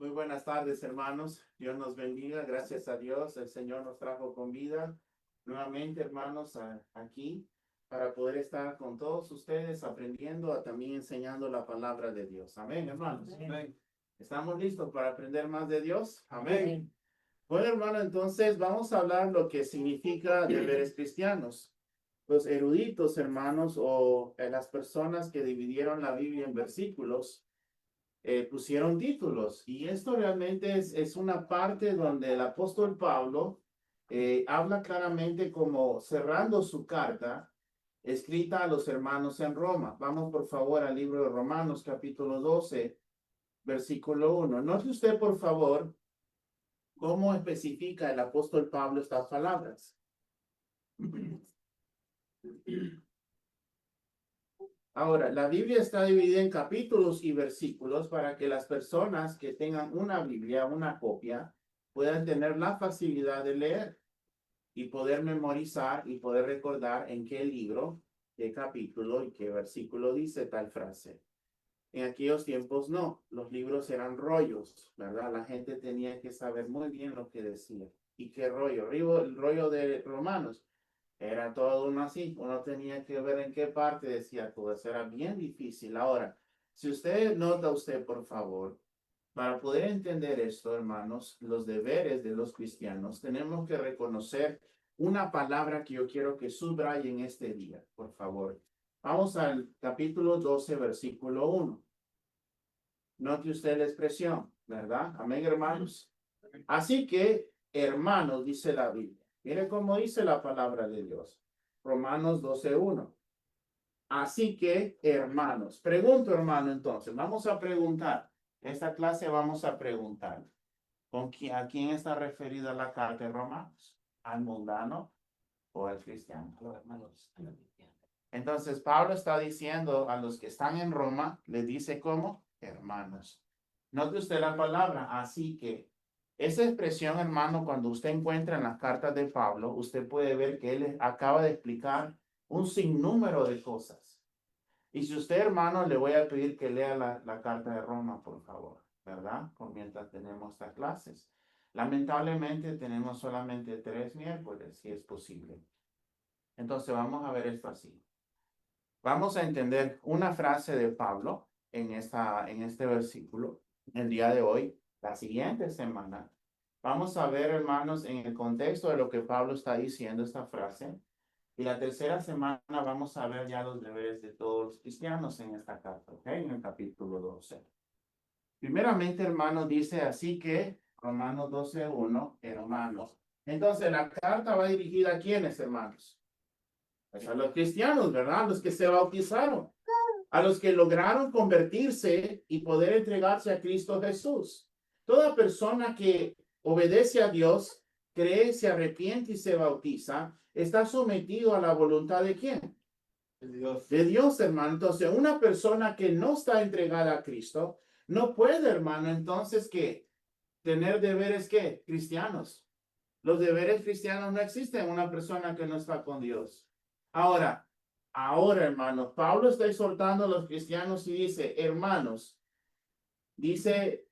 Muy buenas tardes, hermanos. Dios nos bendiga. Gracias a Dios, el Señor nos trajo con vida nuevamente, hermanos, aquí para poder estar con todos ustedes aprendiendo, también enseñando la palabra de Dios. Amén, hermanos. Amén. ¿Estamos listos para aprender más de Dios? Amén. Bueno, hermano, entonces vamos a hablar lo que significa deberes cristianos. Los eruditos, hermanos, o las personas que dividieron la Biblia en versículos, pusieron títulos. Y esto realmente es una parte donde el apóstol Pablo habla claramente como cerrando su carta escrita a los hermanos en Roma. Vamos por favor al libro de Romanos capítulo 12, versículo 1. Note usted por favor cómo especifica el apóstol Pablo estas palabras. Ahora, la Biblia está dividida en capítulos y versículos para que las personas que tengan una Biblia, una copia, puedan tener la facilidad de leer y poder memorizar y poder recordar en qué libro, qué capítulo y qué versículo dice tal frase. En aquellos tiempos no, los libros eran rollos, ¿verdad? La gente tenía que saber muy bien lo que decía. ¿Y qué rollo? El rollo de Romanos. Era todo uno así, uno tenía que ver en qué parte decía todo eso, era bien difícil. Ahora, si usted nota usted, por favor, para poder entender esto, hermanos, los deberes de los cristianos, tenemos que reconocer una palabra que yo quiero que subrayen este día, por favor. Vamos al capítulo 12, versículo 1. Note usted la expresión, ¿verdad? Amén, hermanos. Así que, hermanos, dice la Biblia. Mire cómo dice la palabra de Dios. Romanos 12:1. Así que, hermanos. Pregunto, hermano, entonces. Vamos a preguntar. Esta clase vamos a preguntar. ¿A quién está referida la carta de Romanos? ¿Al mundano o al cristiano? Entonces, Pablo está diciendo a los que están en Roma, les dice como hermanos. Note usted la palabra, así que. Esa expresión, hermano, cuando usted encuentra en las cartas de Pablo, usted puede ver que él acaba de explicar un sinnúmero de cosas. Y si usted, hermano, le voy a pedir que lea la carta de Roma, por favor, ¿verdad? Por mientras tenemos estas clases. Lamentablemente tenemos solamente 3 miércoles, si es posible. Entonces vamos a ver esto así. Vamos a entender una frase de Pablo en este versículo el día de hoy. La siguiente semana vamos a ver, hermanos, en el contexto de lo que Pablo está diciendo esta frase. Y la tercera semana vamos a ver ya los deberes de todos los cristianos en esta carta, ¿ok? En el capítulo 12. Primeramente, hermanos, dice así que, Romanos 12:1, hermanos. Entonces, la carta va dirigida a quiénes, hermanos? Pues a los cristianos, ¿verdad? Los que se bautizaron, a los que lograron convertirse y poder entregarse a Cristo Jesús. Toda persona que obedece a Dios, cree, se arrepiente y se bautiza, está sometido a la voluntad de ¿quién? De Dios, hermano. Entonces, una persona que no está entregada a Cristo, no puede, hermano, entonces, ¿qué? Tener deberes, ¿qué? Cristianos. Los deberes cristianos no existen en una persona que no está con Dios. Ahora, hermanos, Pablo está exhortando a los cristianos y dice, hermanos, dice,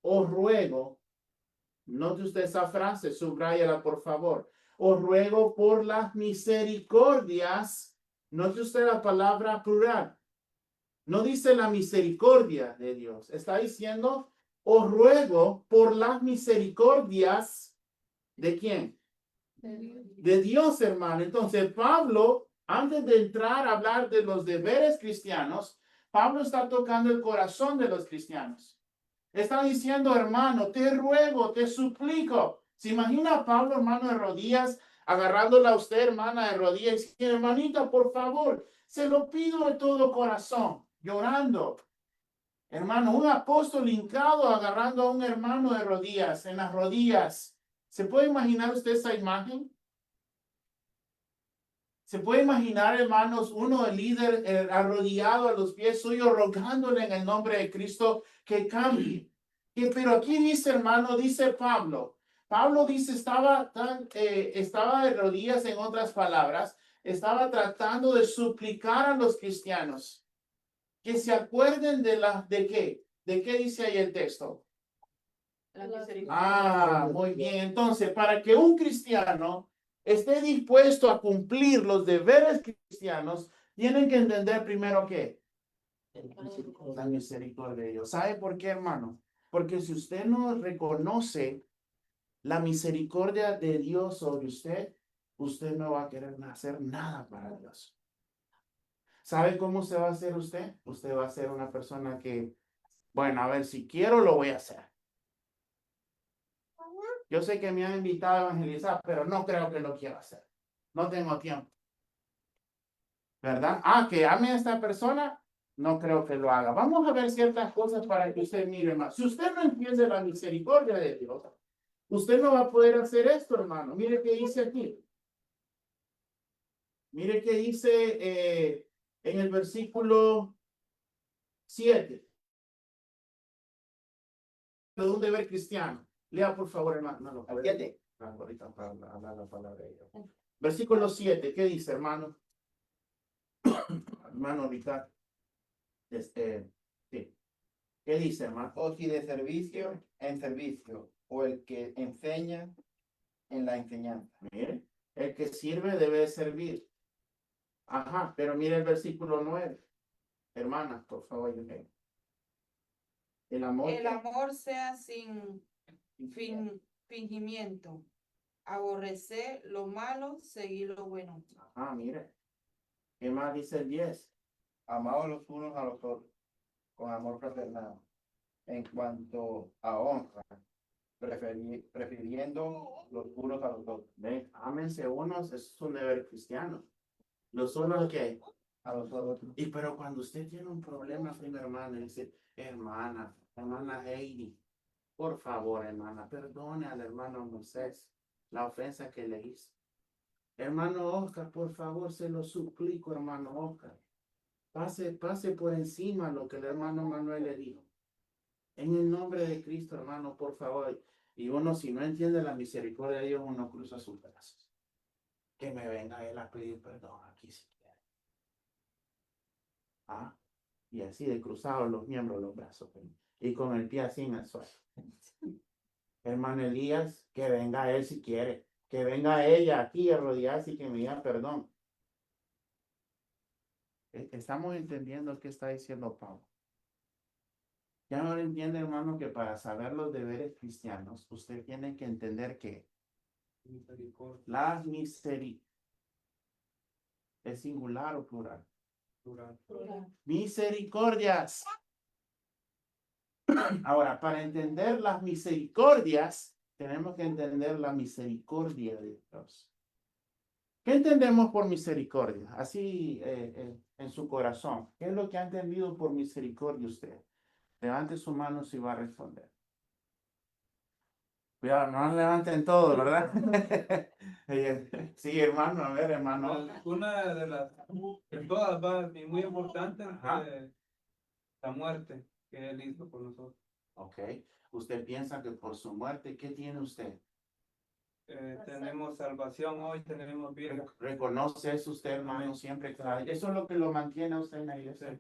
os ruego, note usted esa frase, subráyala por favor, os ruego por las misericordias, note usted la palabra plural, no dice la misericordia de Dios, está diciendo, os ruego por las misericordias, ¿de quién? De Dios, hermano. Entonces, Pablo, antes de entrar a hablar de los deberes cristianos, Pablo está tocando el corazón de los cristianos. Está diciendo, hermano, te ruego, te suplico. ¿Se imagina a Pablo, hermano, de rodillas, agarrándola a usted, hermana, de rodillas, y hermanita, por favor, se lo pido de todo corazón, llorando. Hermano, un apóstol hincado agarrando a un hermano de rodillas, en las rodillas. ¿Se puede imaginar usted esa imagen? ¿Se puede imaginar, hermanos, uno, el líder, arrodillado a los pies suyos, rogándole en el nombre de Cristo que cambie? Pero aquí dice, hermano, dice Pablo. Pablo dice, estaba de rodillas, en otras palabras, estaba tratando de suplicar a los cristianos que se acuerden ¿de qué? ¿De qué dice ahí el texto? La misericordia. Ah, muy bien. Entonces, para que un cristiano esté dispuesto a cumplir los deberes cristianos, tienen que entender primero que la misericordia de Dios. ¿Sabe por qué, hermano? Porque si usted no reconoce la misericordia de Dios sobre usted, usted no va a querer hacer nada para Dios. ¿Sabe cómo se va a hacer usted? Usted va a ser una persona que, bueno, a ver, si quiero, lo voy a hacer. Yo sé que me han invitado a evangelizar, pero no creo que lo quiera hacer. No tengo tiempo. ¿Verdad? Ah, que ame a esta persona, no creo que lo haga. Vamos a ver ciertas cosas para que usted mire más. Si usted no entiende la misericordia de Dios, usted no va a poder hacer esto, hermano. Mire qué dice aquí. Mire qué dice en el versículo 7. De un deber cristiano. Lea, por favor, hermano. Ahorita para hablar la palabra de Dios. Versículo 7. ¿Qué dice, hermano? Hermano, ahorita. Sí. ¿Qué dice, hermano? O si de servicio en servicio, o el que enseña en la enseñanza. Mire, el que sirve debe servir. Ajá, pero mire el versículo 9. Hermana, por favor. El amor. El amor sea sin fingimiento. Aborrecer lo malo, seguir lo bueno. Ah, mire. ¿Qué más dice el 10? Amados los unos a los otros, con amor fraternal. En cuanto a honra, prefiriendo los unos a los otros. Ven, ámense unos, es un deber cristiano. Los unos que A los otros. y pero cuando usted tiene un problema con hermana, dice, hermana Heidi, por favor, hermana, perdone al hermano Moisés la ofensa que le hizo. Hermano Oscar, por favor, se lo suplico, hermano Oscar. Pase por encima lo que el hermano Manuel le dijo. En el nombre de Cristo, hermano, por favor. Y uno, si no entiende la misericordia de Dios, uno cruza sus brazos. Que me venga él a pedir perdón aquí si quiere. Ah, y así de cruzados los miembros, los brazos. Y con el pie así en el suelo. Hermano Elías, que venga él si quiere. Que venga ella aquí a rodearse y que me diga perdón. Estamos entendiendo qué está diciendo Pablo. Ya no entiende, hermano, que para saber los deberes cristianos, usted tiene que entender que la misericordia es singular o plural. Plural. Misericordias. Ahora, para entender las misericordias, tenemos que entender la misericordia de Dios. ¿Qué entendemos por misericordia? Así en su corazón. ¿Qué es lo que ha entendido por misericordia usted? Levante su mano si va a responder. Cuidado, no levanten todo, ¿verdad? Sí, hermano, a ver, hermano. Una de las, de todas va, y muy importante, Ajá. la muerte que él hizo por nosotros. Ok. Usted piensa que por su muerte, ¿qué tiene usted? Tenemos salvación hoy, tenemos vida. ¿Reconoce eso usted, hermano, siempre? Eso es lo que lo mantiene a usted en la iglesia.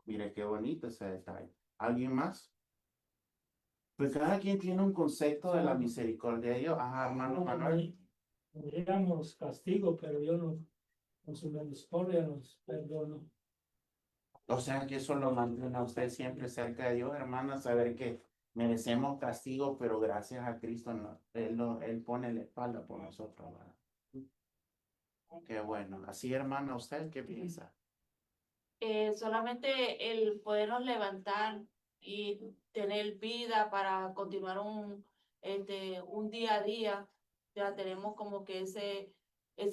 Mire qué bonito ese detalle. ¿Alguien más? Pues cada quien tiene un concepto de la misericordia de Dios. Ajá, hermano Manuel. Digamos castigo, pero yo no, con su misericordia nos perdono. O sea que eso lo mantiene a usted siempre cerca de Dios, hermana, saber que merecemos castigo, pero gracias a Cristo Él pone la espalda por nosotros, ¿verdad? Qué bueno. Así, hermana, ¿usted qué piensa? Solamente el podernos levantar y tener vida para continuar un día a día, ya tenemos como que ese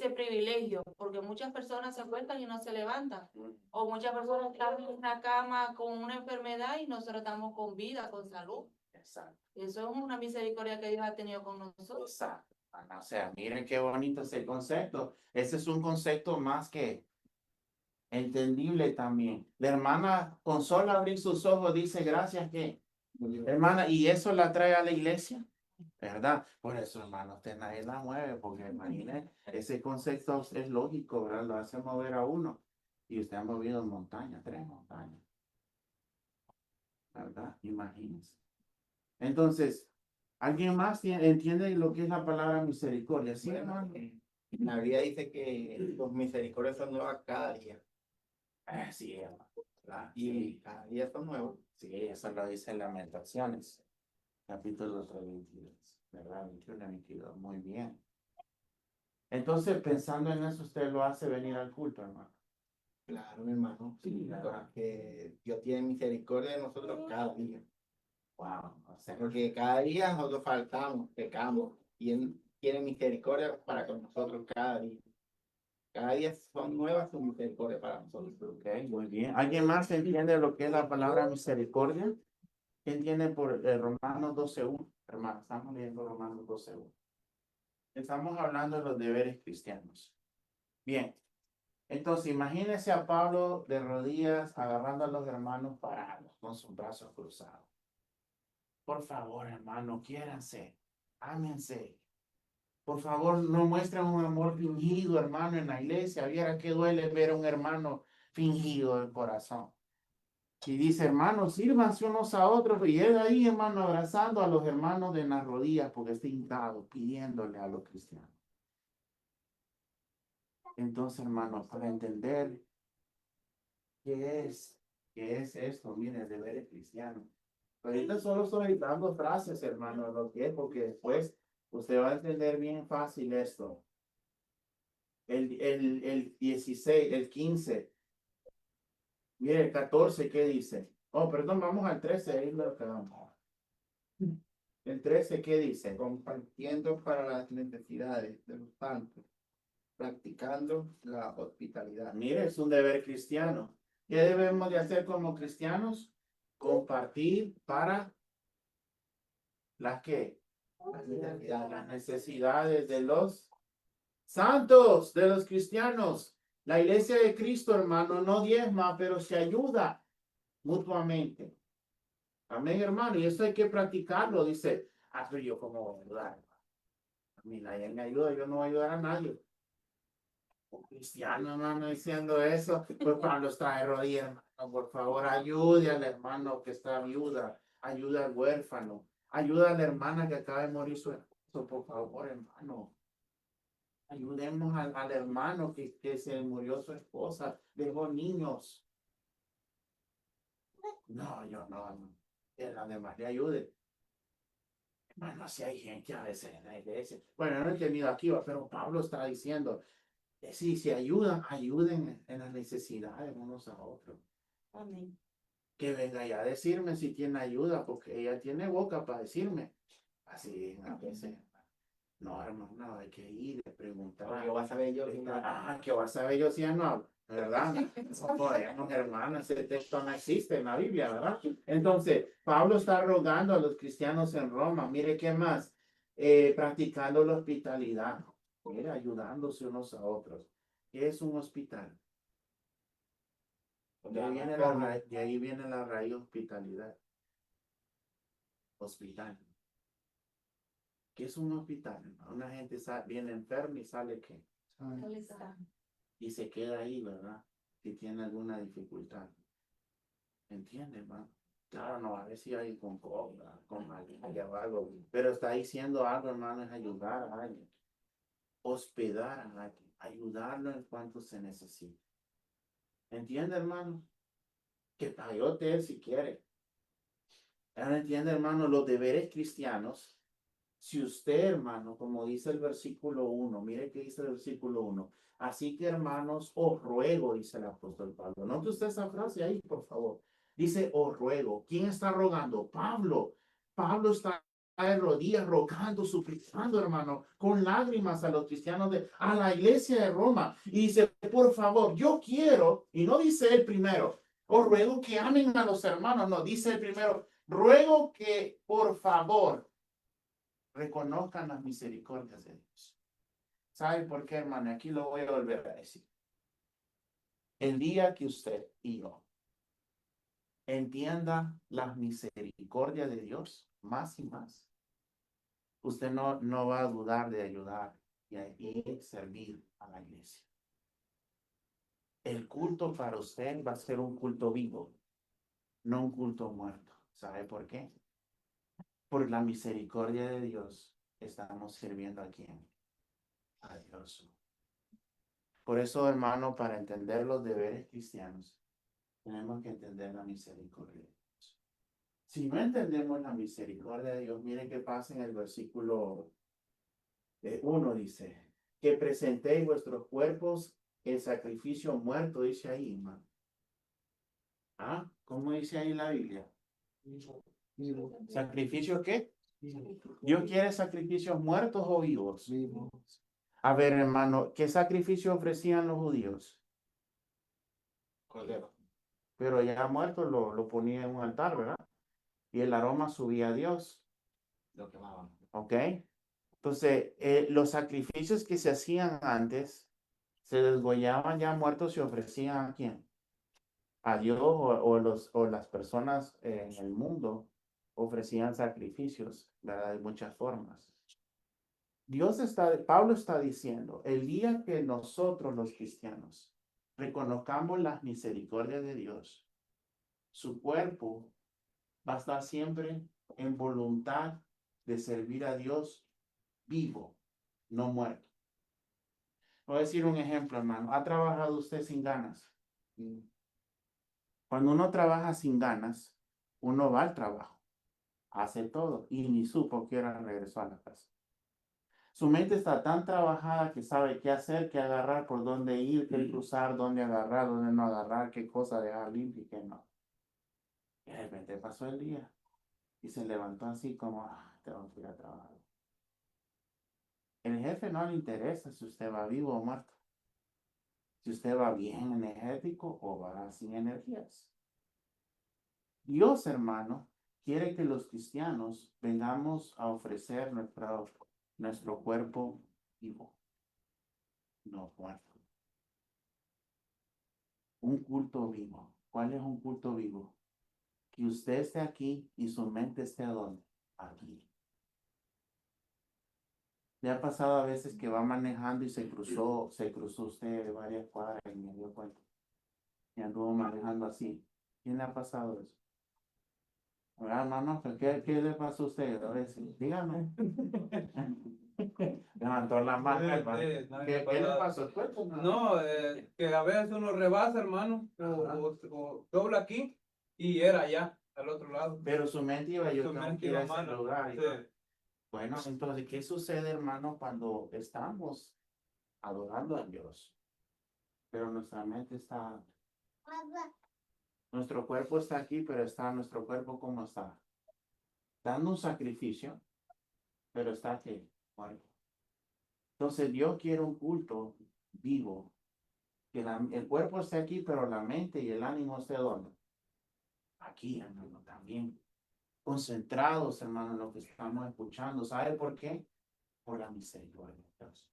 privilegio, porque muchas personas se acuestan y no se levantan, o muchas personas están en una cama con una enfermedad y nosotros estamos con vida, con salud. Exacto. Eso es una misericordia que Dios ha tenido con nosotros. Exacto. O sea, miren qué bonito es el concepto. Ese es un concepto más que entendible también. La hermana con solo abrir sus ojos dice gracias que, hermana, y eso la trae a la iglesia, ¿verdad? Por eso, hermano, usted nadie la mueve, porque imagine, ese concepto es lógico, ¿verdad? Lo hace mover a uno. Y usted ha movido montañas, 3 montañas, ¿verdad? Imagínense. Entonces, ¿Alguien más entiende lo que es la palabra misericordia? Sí, Bueno, hermano. la Biblia dice que los misericordias son nuevas cada día. Sí, hermano. ¿Verdad? Y Sí, cada día son nuevos. sí, eso lo dice en Lamentaciones, capítulo 22, ¿verdad? 21 y 22. Muy bien. Entonces, pensando en eso, usted lo hace venir al culto, hermano. Claro, mi hermano. Sí, ¿verdad? Porque Dios tiene misericordia de nosotros cada día. Wow. O sea, Porque cada día nosotros faltamos, pecamos. Y Él tiene misericordia para con nosotros cada día. Cada día son nuevas sus misericordias para nosotros. ok, muy bien. ¿Alguien más entiende lo que es la palabra misericordia? ¿Quién tiene por Romanos 12:1? Hermano, estamos leyendo Romanos 12:1. Estamos hablando de los deberes cristianos. Bien. Entonces, imagínese a Pablo de rodillas agarrando a los hermanos parados con sus brazos cruzados. Por favor, hermano, quiéranse, ámense. Por favor, no muestren un amor fingido, hermano, en la iglesia. Viera que duele ver a un hermano fingido de corazón. Y dice, hermanos, sírvanse unos a otros. Y él ahí, hermano, abrazando a los hermanos de las rodillas porque está hincado, pidiéndole a los cristianos. Entonces, hermanos, para entender qué es esto, mire, el deber cristiano. Ahorita solo estoy dando frases, hermano, lo que es, porque después usted va a entender bien fácil esto. El 16, el 15. Mire, el 14, ¿qué dice? Oh, perdón, vamos al 13, ahí lo quedamos. El 13, ¿qué dice? Compartiendo para las necesidades de los santos, practicando la hospitalidad. Mire, es un deber cristiano. ¿Qué debemos de hacer como cristianos? Compartir para las que las necesidades de los santos, de los cristianos. La iglesia de Cristo, hermano, no diezma, pero se ayuda mutuamente. Amén, hermano. Y eso hay que practicarlo. Dice, pero yo cómo voy a ayudar. A mí nadie me ayuda, yo no voy a ayudar a nadie. Un cristiano, hermano, diciendo eso, pues Pablo está de rodillas, hermano, por favor, ayude al hermano que está viuda, ayuda al huérfano, ayuda a la hermana que acaba de morir su esposo, por favor, hermano. Ayudemos al hermano que se murió su esposa, dejó niños. No, yo no, hermano. Que la demás le ayude. Hermano, si hay gente a veces en la iglesia. Bueno, no he entendido aquí, pero Pablo está diciendo, sí, si ayudan, ayuden en las necesidades unos a otros. Amén. Que venga ya a decirme si tiene ayuda, porque ella tiene boca para decirme. Así a veces. No, hermano, hay que ir a preguntar. ¿Qué vas a ver yo? ¿Qué vas a ver yo si ya no hablo? ¿Verdad? No podemos, hermano, ese texto no existe en la Biblia, ¿verdad? Entonces, Pablo está rogando a los cristianos en Roma. Mire qué más. Practicando la hospitalidad. Mire, ayudándose unos a otros. ¿Qué es un hospital? De ahí viene la raíz hospitalidad. Hospital. ¿Qué es un hospital? Una gente viene enferma y sale ¿qué? Él está. Y se queda ahí, ¿verdad? Si tiene alguna dificultad. ¿Entiende, hermano? Claro, no, a ver si hay con cobra, con malaria o algo, pero está diciendo algo, hermano, es ayudar a alguien. Hospedar a alguien, ayudarlo en cuanto se necesite. ¿Entiende, hermano? Que pague hotel si quiere. Ahora entiende, hermano, los deberes cristianos. Si usted, hermano, como dice el versículo 1, mire qué dice el versículo 1. Así que, hermanos, os ruego, dice el apóstol Pablo. Note usted esa frase ahí, por favor. Dice, os ruego. ¿Quién está rogando? Pablo. Pablo está de rodillas rogando, suplicando, hermano, con lágrimas a los cristianos a la iglesia de Roma. Y dice, por favor, yo quiero, y no dice él primero, os ruego que amen a los hermanos. No, dice el primero, ruego que, por favor, reconozcan las misericordias de Dios. ¿Sabe por qué, hermano? Aquí lo voy a volver a decir. El día que usted y yo entienda las misericordias de Dios más y más, usted no va a dudar de ayudar y servir a la iglesia. El culto para usted va a ser un culto vivo, no un culto muerto. ¿Sabe por qué? Por la misericordia de Dios, estamos sirviendo a quién? A Dios. Por eso, hermano, para entender los deberes cristianos, tenemos que entender la misericordia de Dios. Si no entendemos la misericordia de Dios, mire qué pasa en el versículo 1, dice, que presentéis vuestros cuerpos en sacrificio muerto, dice ahí, hermano. ¿Ah? ¿Cómo dice ahí la Biblia? ¿Sacrificio qué? ¿Dios quiere sacrificios muertos o vivos? A ver, hermano, ¿qué sacrificio ofrecían los judíos? Cordero. Pero ya muerto lo ponía en un altar, ¿verdad? Y el aroma subía a Dios. Lo quemaban. ¿Ok? Entonces, los sacrificios que se hacían antes, se desgollaban ya muertos y ofrecían ¿a quién? A Dios o las personas en el mundo ofrecían sacrificios, ¿verdad? De muchas formas. Pablo está diciendo, el día que nosotros los cristianos reconozcamos las misericordias de Dios, su cuerpo va a estar siempre en voluntad de servir a Dios vivo, no muerto. Voy a decir un ejemplo, hermano. ¿Ha trabajado usted sin ganas? Cuando uno trabaja sin ganas, uno va al trabajo, hace todo y ni supo que era regresó a la casa. Su mente está tan trabajada que sabe qué hacer, qué agarrar, por dónde ir, qué cruzar, dónde agarrar, dónde no agarrar, qué cosa dejar limpia y qué no. Y de repente pasó el día y se levantó así como, tengo que ir a trabajar. El jefe no le interesa si usted va vivo o muerto. Si usted va bien energético o va sin energías. Dios, hermano, quiere que los cristianos vengamos a ofrecer nuestro cuerpo vivo, no muerto. Un culto vivo. ¿Cuál es un culto vivo? Que usted esté aquí y su mente esté ¿a dónde? Aquí. ¿Le ha pasado a veces que va manejando y se cruzó usted de varias cuadras y me dio cuenta? Y anduvo manejando así. ¿Quién le ha pasado eso? Ah, no, pues, ¿qué le pasó a usted? A veces, dígame. Levantó la mano, hermano. ¿Qué le pasó? Cuéntame. No, que a veces uno rebasa, hermano, o dobla aquí y era allá, al otro lado. Pero su mente iba, yo Su tengo mente que ir a iba ese mala. lugar. Sí. Bueno, entonces, ¿qué sucede, hermano, cuando estamos adorando a Dios? Pero nuestra mente está, nuestro cuerpo está aquí, pero está nuestro cuerpo como está. Dando un sacrificio, pero está aquí, muerto. Entonces, Dios quiere un culto vivo, que el cuerpo esté aquí, pero la mente y el ánimo esté ¿dónde? Aquí, hermano, también. Concentrados, hermano, en lo que estamos escuchando. ¿Sabe por qué? Por la misericordia de Dios.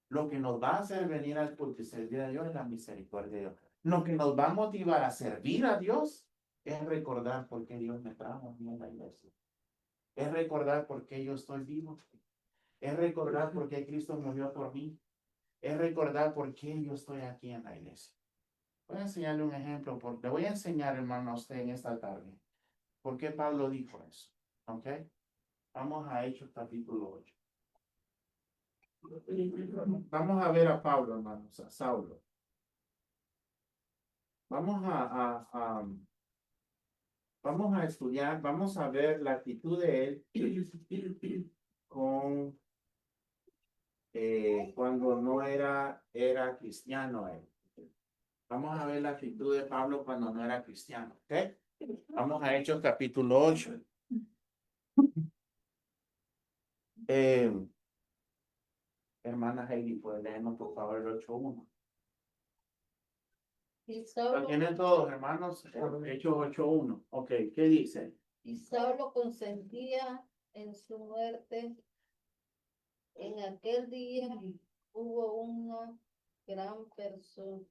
Lo que nos va a hacer venir al culto y servir a Dios es la misericordia de Dios. Lo que nos va a motivar a servir a Dios es recordar por qué Dios me trajo a mí en la iglesia. Es recordar por qué yo estoy vivo. Es recordar por qué Cristo murió por mí. Es recordar por qué yo estoy aquí en la iglesia. Voy a enseñarle un ejemplo. Le voy a enseñar, hermano, a usted en esta tarde. ¿Por qué Pablo dijo eso? ¿Ok? Vamos a Hechos capítulo 8. Vamos a ver a Pablo, hermanos, a Saulo. Vamos vamos a estudiar, vamos a ver la actitud de él con cuando no era cristiano él. Vamos a ver la actitud de Pablo cuando no era cristiano, ¿ok? Vamos a Hechos capítulo 8. Hermana Heidi, ¿puede leernos por favor el 8:1? Y ¿Lo Saulo, tienen todos, hermanos? Hechos 8:1. Ok, ¿qué dice? y Saulo consentía en su muerte. En aquel día hubo una gran persecución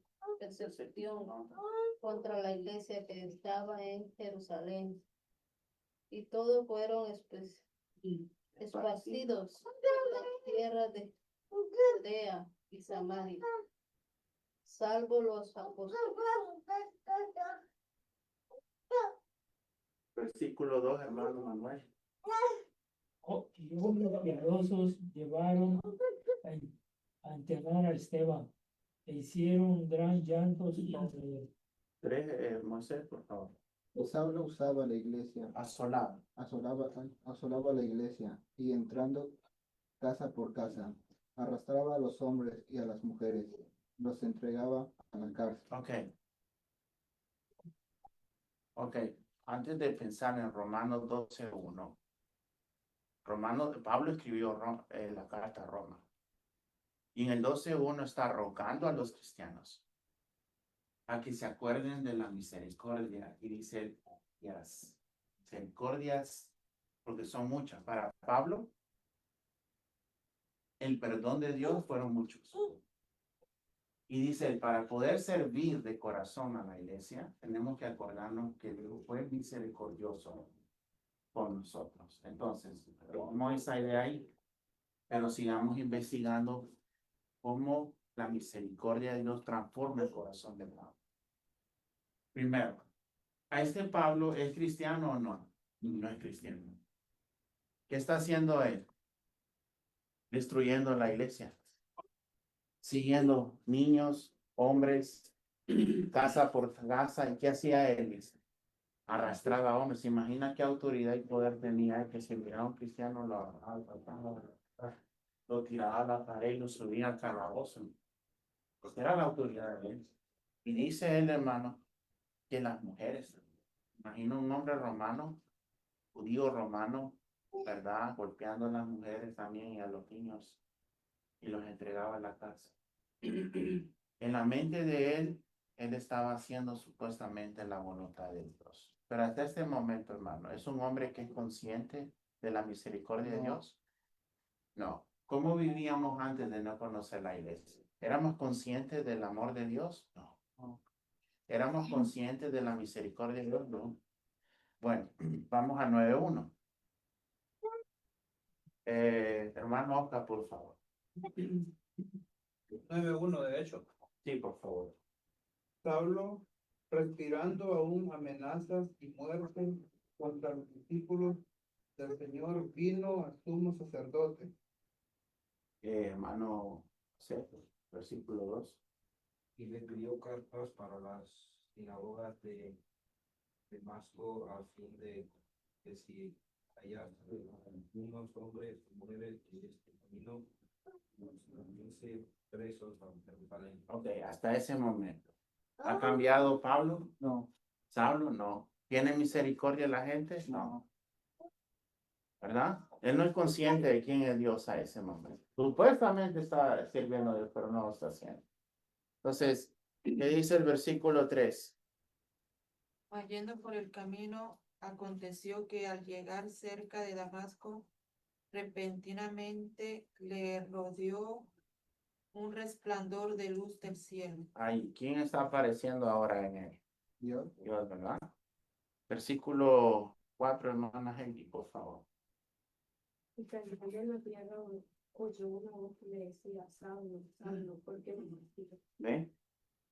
contra la iglesia que estaba en Jerusalén, y todos fueron esparcidos en la tierra de Judea y Samaria, salvo los apóstoles. Versículo 2, hermano Manuel. y hombres piadosos llevaron a enterrar a Esteban e hicieron un gran llanto sobre él. 3, Moisés, por favor. Saulo usaba la iglesia, Asolado. asolaba la iglesia y entrando casa por casa, arrastraba a los hombres y a las mujeres, los entregaba a la cárcel. Ok, antes de pensar en Romanos 12:1, Pablo escribió la carta a Roma. Y en el 12:1 está rogando a los cristianos a que se acuerden de la misericordia. Y dice, misericordias, porque son muchas. Para Pablo, el perdón de Dios fueron muchos. Y dice, para poder servir de corazón a la iglesia, tenemos que acordarnos que Dios fue misericordioso con nosotros. Entonces, tomemos esa idea ahí, pero sigamos investigando cómo la misericordia de Dios transforma el corazón de Pablo. Primero, ¿a este Pablo es cristiano o no? No es cristiano. ¿Qué está haciendo él? Destruyendo la iglesia. Siguiendo niños, hombres, casa por casa. ¿Y qué hacía él? Arrastraba a hombres. ¿Se imagina qué autoridad y poder tenía él? Que si miraba a un cristiano lo tiraba a la pared y lo subía al calabozo? Porque era la autoridad de él. Y dice él, hermano, que las mujeres, imagino un hombre romano, judío romano, ¿verdad? Golpeando a las mujeres también y a los niños y los entregaba a la cárcel. En la mente de él estaba haciendo supuestamente la voluntad de Dios. Pero hasta este momento, hermano, ¿es un hombre que es consciente de la misericordia de Dios? No. ¿Cómo vivíamos antes de no conocer la iglesia? ¿Éramos conscientes del amor de Dios? No. ¿Éramos conscientes de la misericordia de Dios? No. Bueno, vamos a 9:1. Hermano Oscar, por favor. 9:1 de hecho. Sí, por favor. Saulo, respirando aún amenazas y muerte contra los discípulos del Señor, vino a sumo sacerdote. Hermano versículo 2. Y le pidió cartas para las sinagogas de Damasco a fin de que si haya unos hombres o mujeres que este camino nos presos a Jerusalén. Ok, hasta ese momento. ¿Ha cambiado Pablo? No. ¿Saulo? No. ¿Tiene misericordia la gente? No. ¿Verdad? Él no es consciente de quién es Dios a ese momento. Supuestamente está sirviendo a Dios, pero no lo está haciendo. Entonces, ¿qué dice el versículo 3? Yendo por el camino, aconteció que al llegar cerca de Damasco, repentinamente le rodeó un resplandor de luz del cielo. Ay, ¿quién está apareciendo ahora en él? Dios, Dios, ¿verdad? Versículo 4, hermana Heidi, por favor. Y caminando en la tierra oyó una voz que le decía, Saulo, Saulo, ¿por qué me persigues? ¿Ve?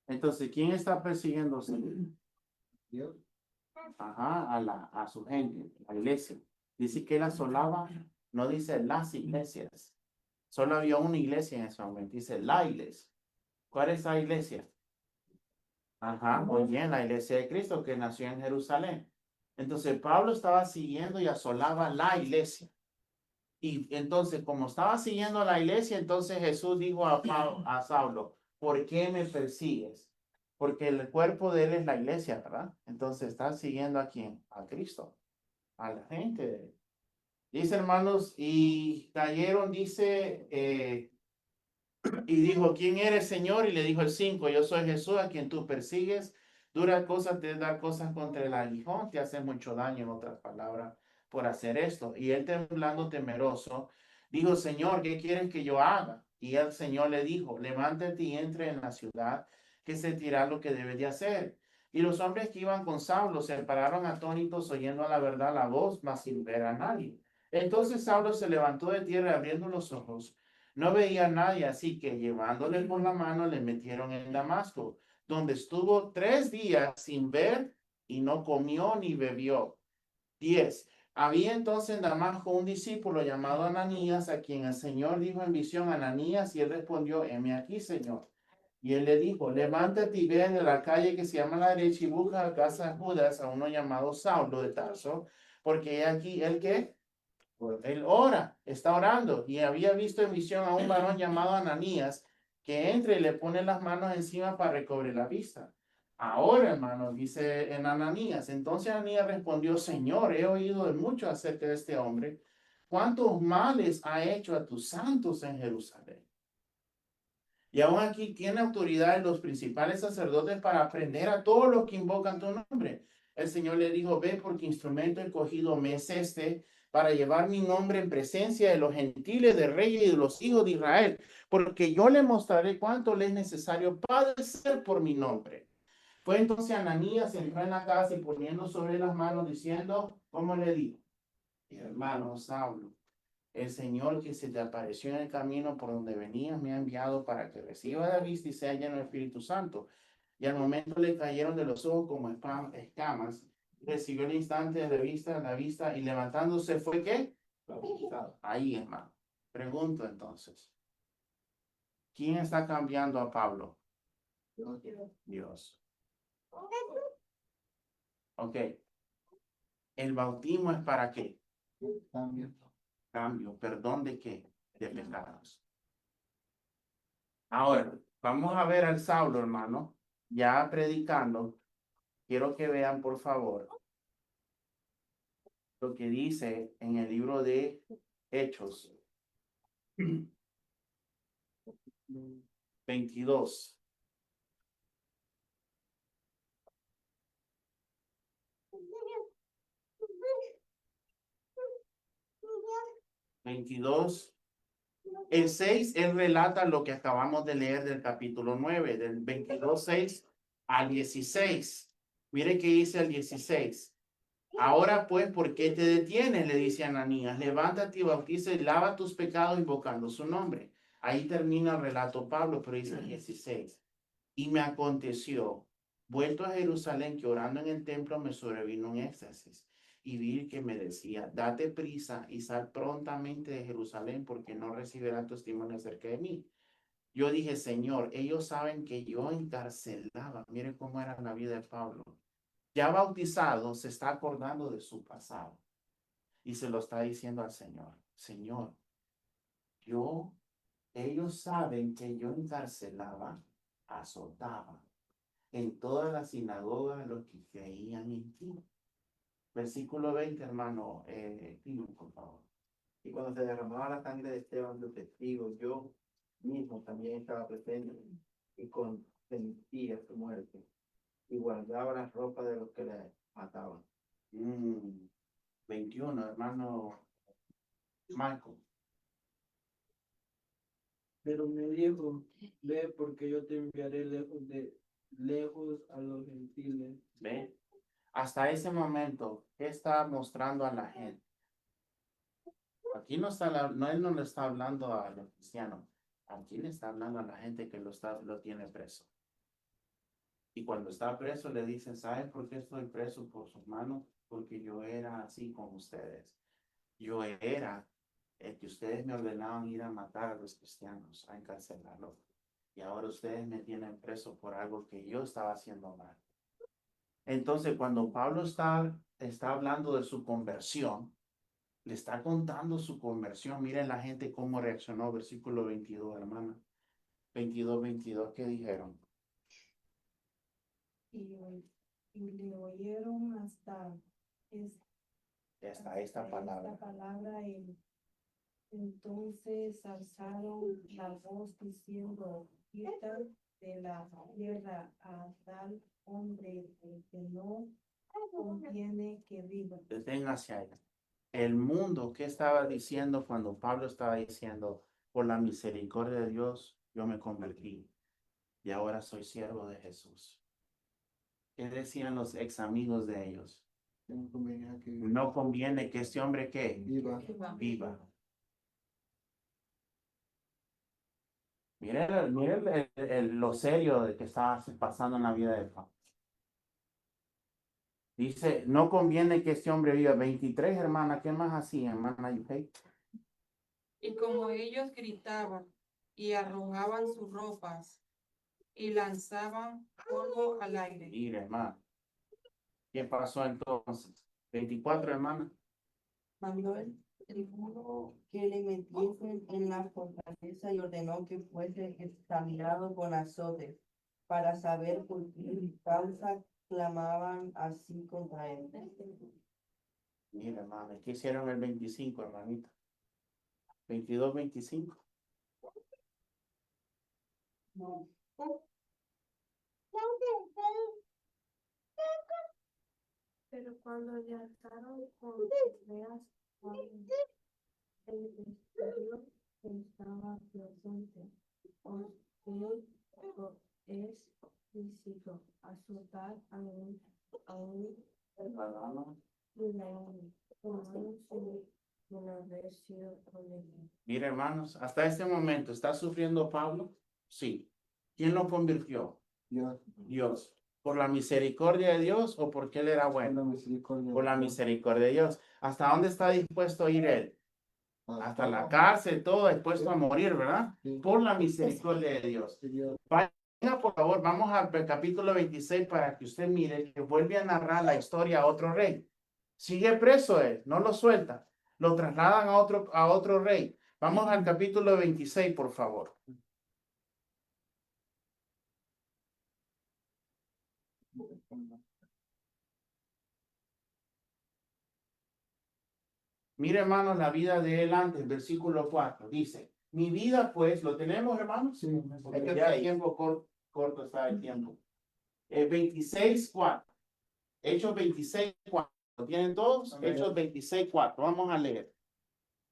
Entonces, ¿quién está persiguiendo? Dios, Ajá, a su gente, la iglesia. Dice que él asolaba, no dice las iglesias. Solo había una iglesia en ese momento, dice la iglesia. ¿Cuál es la iglesia? Ajá, muy bien, la iglesia de Cristo que nació en Jerusalén. Entonces Pablo estaba siguiendo y asolaba la iglesia. Y entonces, como estaba siguiendo la iglesia, entonces Jesús dijo a Saulo, ¿por qué me persigues? Porque el cuerpo de él es la iglesia, ¿verdad? Entonces está siguiendo a quién? A Cristo, a la gente de él. Dice, hermanos, y cayeron, dice, y dijo, ¿quién eres, Señor? Y le dijo el 5, yo soy Jesús a quien tú persigues. Dura cosa te da cosas contra el aguijón, te hace mucho daño, en otras palabras, por hacer esto. Y él temblando temeroso, dijo, Señor, ¿qué quieres que yo haga? Y el Señor le dijo, levántate y entre en la ciudad, que se dirá lo que debes de hacer. Y los hombres que iban con Saulo se pararon atónitos, oyendo a la verdad la voz, mas sin ver a nadie. Entonces Saulo se levantó de tierra, abriendo los ojos. No veía a nadie, así que llevándole por la mano le metieron en Damasco, donde estuvo 3 días sin ver y no comió ni bebió. 10. Había entonces en Damasco un discípulo llamado Ananías, a quien el Señor dijo en visión, Ananías, y él respondió, heme aquí, Señor. Y él le dijo, levántate y ve de la calle que se llama la derecha y busca a casa de Judas a uno llamado Saulo de Tarso, porque he aquí, ¿él qué? Él ora, está orando, y había visto en visión a un varón llamado Ananías, que entra y le pone las manos encima para recobrar la vista. Ahora, hermano, dice en Ananías. Entonces Ananías respondió, Señor, he oído de mucho acerca de este hombre. ¿Cuántos males ha hecho a tus santos en Jerusalén? Y aún aquí tiene autoridad los principales sacerdotes para aprender a todos los que invocan tu nombre. El Señor le dijo, ve porque instrumento escogido me es este para llevar mi nombre en presencia de los gentiles, de reyes y de los hijos de Israel, porque yo le mostraré cuánto le es necesario padecer por mi nombre. Fue entonces Ananías, entró en la casa y poniendo sobre las manos, diciendo, ¿cómo le dijo? Hermano Saulo, el Señor que se te apareció en el camino por donde venías me ha enviado para que reciba la vista y sea lleno del Espíritu Santo. Y al momento le cayeron de los ojos como escamas. Recibió el instante de la vista y levantándose fue ¿qué? Bautizado. Ahí, hermano. Pregunto entonces, ¿quién está cambiando a Pablo? Dios. Ok. ¿El bautismo es para qué? Cambio. Cambio. ¿Perdón de qué? De pecados. Ahora, vamos a ver al Saulo, hermano, ya predicando. Quiero que vean, por favor, lo que dice en el libro de Hechos 22. El 6, él relata lo que acabamos de leer del capítulo 9, del 22:6 al 16. Mire qué dice el 16. Ahora pues, ¿por qué te detienes? Le dice Ananías. Levántate y bautiza y lava tus pecados invocando su nombre. Ahí termina el relato Pablo, pero dice el 16. Y me aconteció, vuelto a Jerusalén, que orando en el templo me sobrevino un éxtasis. Y vi que me decía, date prisa y sal prontamente de Jerusalén, porque no recibirán testimonio acerca de mí. Yo dije, Señor, ellos saben que yo encarcelaba. Mire cómo era la vida de Pablo. Ya bautizado, se está acordando de su pasado. Y se lo está diciendo al Señor. Señor, ellos saben que yo encarcelaba, azotaba en todas las sinagogas los que creían en ti. Versículo 20, hermano, por favor. Y cuando se derramaba la sangre de Esteban, los testigos, yo mismo también estaba presente y consentía su muerte y guardaba las ropas de los que le mataban. 21, hermano Marco. Pero me dijo, ve porque yo te enviaré lejos a los gentiles. ¿Ve? Hasta ese momento, ¿qué está mostrando a la gente? Aquí no está, no, él no le está hablando a los cristianos. Aquí le está hablando a la gente que lo tiene preso. Y cuando está preso le dicen, ¿saben por qué estoy preso por sus manos? Porque yo era así con ustedes. Yo era el que ustedes me ordenaban ir a matar a los cristianos, a encarcelarlos. Y ahora ustedes me tienen preso por algo que yo estaba haciendo mal. Entonces, cuando Pablo está hablando de su conversión, le está contando su conversión. Miren la gente cómo reaccionó. Versículo 22, hermana. 22, ¿qué dijeron? Y le oyeron hasta Esta palabra. esta palabra entonces alzaron la voz diciendo, quita de la tierra a tal hombre que no conviene que viva. Deténgase ahí. El mundo, ¿qué estaba diciendo cuando Pablo estaba diciendo, por la misericordia de Dios, yo me convertí y ahora soy siervo de Jesús? ¿Qué decían los ex amigos de ellos? No conviene que este hombre ¿qué? Viva. Miren lo serio de que estaba pasando en la vida de Pablo. Dice, no conviene que este hombre viva. 23, hermana, ¿qué más hacía, hermana Yuhei? Y como ellos gritaban y arrojaban sus ropas y lanzaban polvo al aire. Mire, hermano. ¿Qué pasó entonces? 24, hermana. Mandó el tribuno que le metiesen en la fortaleza y ordenó que fuese examinado con azotes para saber por qué causa clamaban así contra él. Mira, hermano, ¿qué hicieron el 25, hermanita? 22, 25. No. Pero cuando le ataron con ideas, el exterior estaba presente, porque es lícito azotar a un león sin haber sido condenado. Mira, hermanos, hasta este momento, ¿está sufriendo Pablo? Sí. ¿Quién lo convirtió? Dios, Dios. ¿Por la misericordia de Dios o porque él era por bueno? la misericordia Por de la Dios. misericordia de Dios. ¿Hasta dónde está dispuesto a ir él? Hasta la cárcel, todo dispuesto a morir, ¿verdad? Sí. Por la misericordia de Dios. Sí, Dios. Venga, por favor, vamos al capítulo 26 para que usted mire que vuelve a narrar la historia a otro rey. Sigue preso él, no lo suelta. Lo trasladan a otro rey. Vamos al capítulo 26, por favor. Mire, hermanos, la vida de él antes, versículo 4. Dice, mi vida, pues, ¿lo tenemos, hermanos? Sí, Porque ya el tiempo corto está el tiempo. 26, 4. Hechos 26, 4. ¿Lo tienen todos? Amén. Hechos 26, 4. Vamos a leer.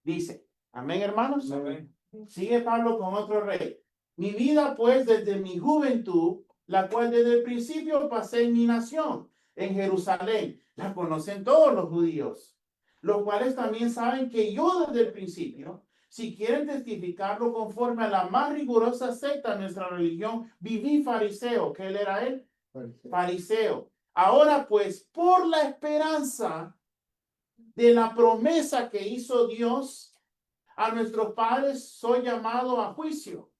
Dice, amén, hermanos. Amén. Sigue Pablo con otro rey. Mi vida, pues, desde mi juventud, la cual desde el principio pasé en mi nación, en Jerusalén, la conocen todos los judíos, los cuales también saben que yo desde el principio, si quieren testificarlo conforme a la más rigurosa secta de nuestra religión, viví fariseo. ¿Qué él era él? Fariseo. Ahora pues, por la esperanza de la promesa que hizo Dios a nuestros padres, soy llamado a juicio.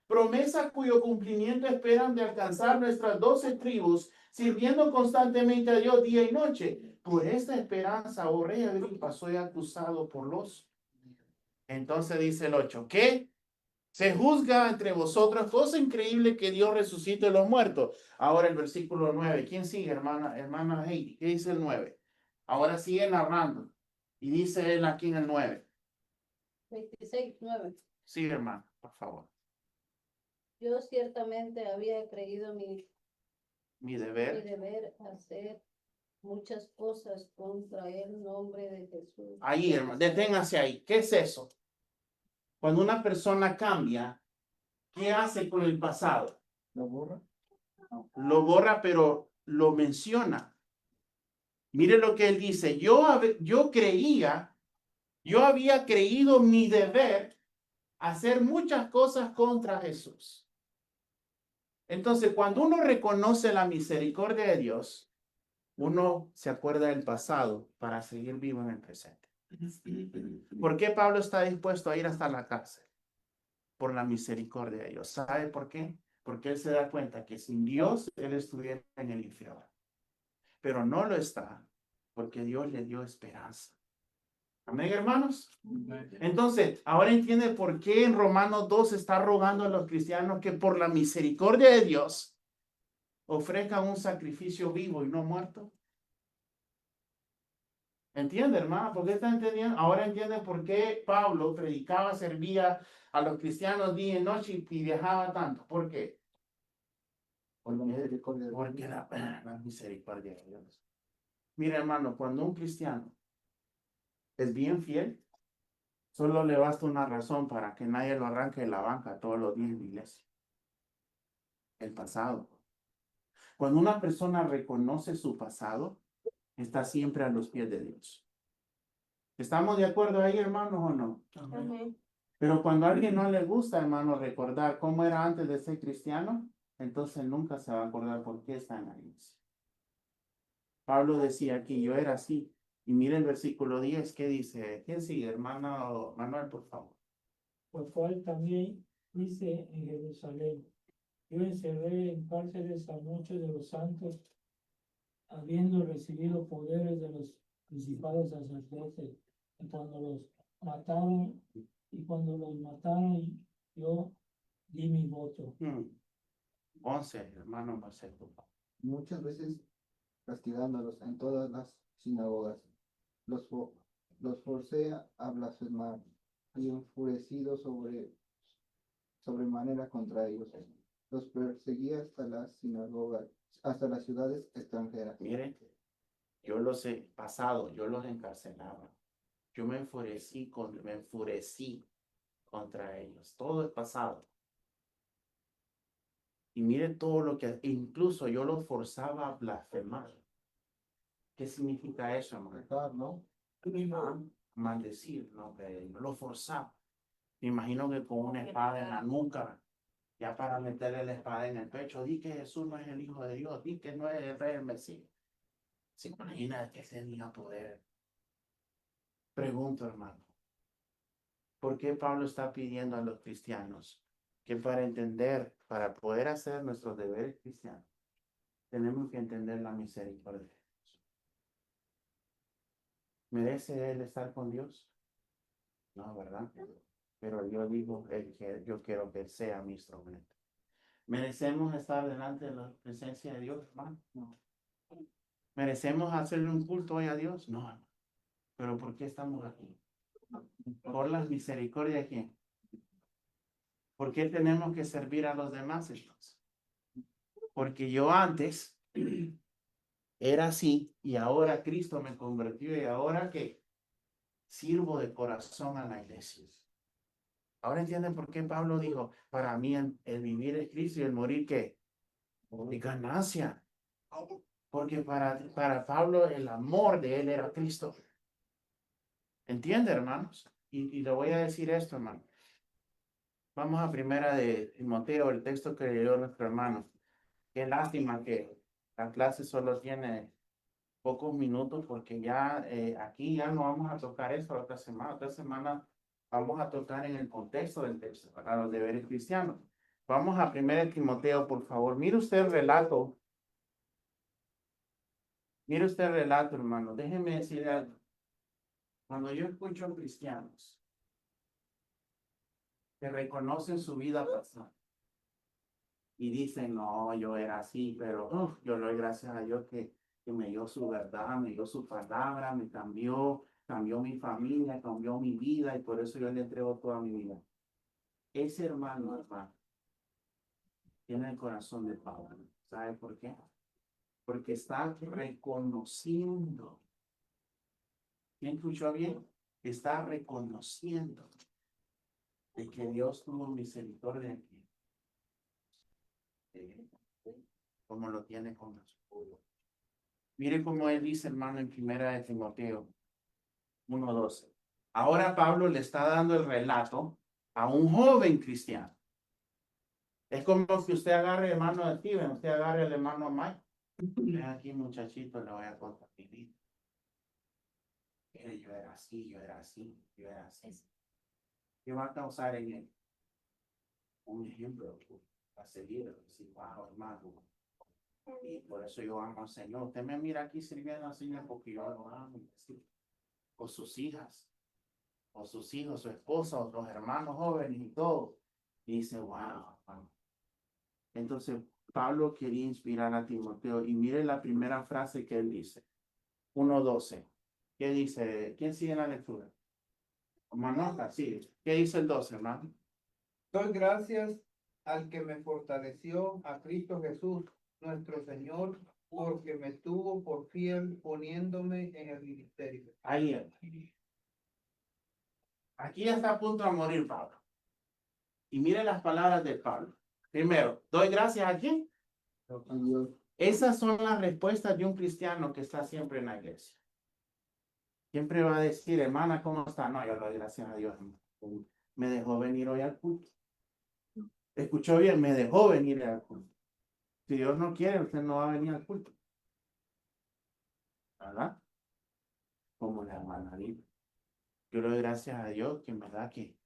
Promesa cuyo cumplimiento esperan de alcanzar nuestras 12 tribus, sirviendo constantemente a Dios día y noche. Por esta esperanza, oh rey Agripa, soy acusado por los. Entonces dice el 8, ¿qué? Se juzga entre vosotros, cosa increíble que Dios resucite a los muertos. Ahora el versículo 9. ¿Quién sigue, hermana Heidi? ¿Qué dice el 9? Ahora sigue narrando. Y dice él aquí en el 9. 26, 9. Sí, hermano, por favor. Yo ciertamente había creído mi Mi deber. deber hacer muchas cosas contra el nombre de Jesús. Ahí, hermano, deténgase ahí. ¿Qué es eso? Cuando una persona cambia, ¿qué hace con el pasado? ¿Lo borra? Lo borra, pero lo menciona. Mire lo que él dice. Yo había creído mi deber hacer muchas cosas contra Jesús. Entonces, cuando uno reconoce la misericordia de Dios, uno se acuerda del pasado para seguir vivo en el presente. ¿Por qué Pablo está dispuesto a ir hasta la cárcel? Por la misericordia de Dios. ¿Sabe por qué? Porque él se da cuenta que sin Dios él estuviera en el infierno. Pero no lo está porque Dios le dio esperanza. Amén, hermanos. Entonces, ahora entiende por qué en Romanos 2 está rogando a los cristianos que por la misericordia de Dios ofrezcan un sacrificio vivo y no muerto. ¿Entiende, hermano? ¿Por qué está entendiendo? Ahora entiende por qué Pablo predicaba, servía a los cristianos día y noche y viajaba tanto. ¿Por qué? Por la misericordia de Dios. Porque la misericordia de Dios. Mira, hermano, cuando un cristiano es bien fiel, solo le basta una razón para que nadie lo arranque de la banca todos los días en la iglesia. El pasado. Cuando una persona reconoce su pasado, está siempre a los pies de Dios. ¿Estamos de acuerdo ahí, hermanos, o no? Amén. Pero cuando a alguien no le gusta, hermano, recordar cómo era antes de ser cristiano, entonces nunca se va a acordar por qué está en la iglesia. Pablo decía que yo era así. Y mire el versículo 10, ¿qué dice? ¿Quién sigue, hermano Manuel, por favor? Por cual también dice en Jerusalén, yo encerré en cárceles a muchos de los santos, habiendo recibido poderes de los principales sacerdotes, y cuando los mataron, yo di mi voto. 11, hermano Marcelo. Muchas veces castigándolos en todas las sinagogas. Los forcé a blasfemar y enfurecido sobremanera contra ellos. Los perseguí hasta las sinagogas, hasta las ciudades extranjeras. Miren, yo los he pasado, yo los encarcelaba. Yo me enfurecí contra ellos. Todo es pasado. Y miren todo lo que, incluso yo los forzaba a blasfemar. ¿Qué significa eso, hermano? ¿No? Maldecir, ¿no? Yo lo forzaba. Me imagino que con una espada en la nuca, ya para meterle la espada en el pecho, di que Jesús no es el Hijo de Dios, di que no es el Rey del Mesías. ¿Se imagina que tenía poder? Pregunto, hermano, ¿por qué Pablo está pidiendo a los cristianos que para entender, para poder hacer nuestros deberes cristianos, tenemos que entender la misericordia de Dios? ¿Merece él estar con Dios? No, ¿verdad? Pero yo digo que yo quiero que él sea mi instrumento. ¿Merecemos estar delante de la presencia de Dios, hermano? No. ¿Merecemos hacerle un culto hoy a Dios? No. ¿Pero por qué estamos aquí? ¿Por la misericordia de quién? ¿Por qué tenemos que servir a los demás entonces? Porque yo antes era así y ahora Cristo me convirtió y ahora que sirvo de corazón a la iglesia. Ahora entienden por qué Pablo dijo, para mí el vivir es Cristo y el morir ¿qué? Es ganancia. Porque para Pablo el amor de él era Cristo. ¿Entiende, hermanos? Y le voy a decir esto, hermano. Vamos a primera de Timoteo, el texto que leyó nuestro hermano. Qué lástima que la clase solo tiene pocos minutos porque ya aquí ya no vamos a tocar eso otra semana. Otra semana vamos a tocar en el contexto del texto, para los deberes cristianos. Vamos a primera de Timoteo, por favor. Mire usted el relato. Mire usted el relato, hermano. Déjeme decir algo. Cuando yo escucho a cristianos que reconocen su vida pasada y dicen, no, yo era así, pero yo le doy gracias a Dios que me dio su verdad, me dio su palabra, me cambió mi familia, cambió mi vida y por eso yo le entrego toda mi vida. Ese hermano, tiene el corazón de Pablo. ¿Sabe por qué? Porque está reconociendo. ¿Quién escuchó bien? Está reconociendo de que Dios tuvo misericordia de ti. Como lo tiene con nosotros. Mire cómo él dice, hermano, en primera de Timoteo 1:12. Ahora Pablo le está dando el relato a un joven cristiano. Es como si usted agarre el hermano de Steven, usted agarre el hermano Mike. Ven aquí, muchachito, le voy a contar mi vida. Yo era así, yo era así, yo era así. ¿Qué va a causar en él? Un ejemplo a seguir, decir, wow, hermano. Y por eso yo amo al Señor. Usted me mira aquí sirviendo al Señor porque yo lo amo. ¿Sí? O sus hijas, o sus hijos, su esposa, o los hermanos jóvenes y todo. Y dice, wow. Entonces, Pablo quería inspirar a Timoteo. Y mire la primera frase que él dice. 1:12. ¿Qué dice? ¿Quién sigue en la lectura? Manoja, sí. ¿Qué dice el 12, hermano? Doy gracias al que me fortaleció, a Cristo Jesús, nuestro Señor, porque me tuvo por fiel poniéndome en el ministerio. Ahí. Aquí ya está a punto de morir Pablo. Y mire las palabras de Pablo. Primero, doy gracias a quién. A Dios. Esas son las respuestas de un cristiano que está siempre en la iglesia. Siempre va a decir, hermana, ¿cómo está? No, yo doy gracias a Dios. Me dejó venir hoy al culto. Escuchó bien, me dejó venir al culto. Si Dios no quiere, usted no va a venir al culto. ¿verdad? Como la hermana Lila. Yo le doy gracias a Dios que en verdad que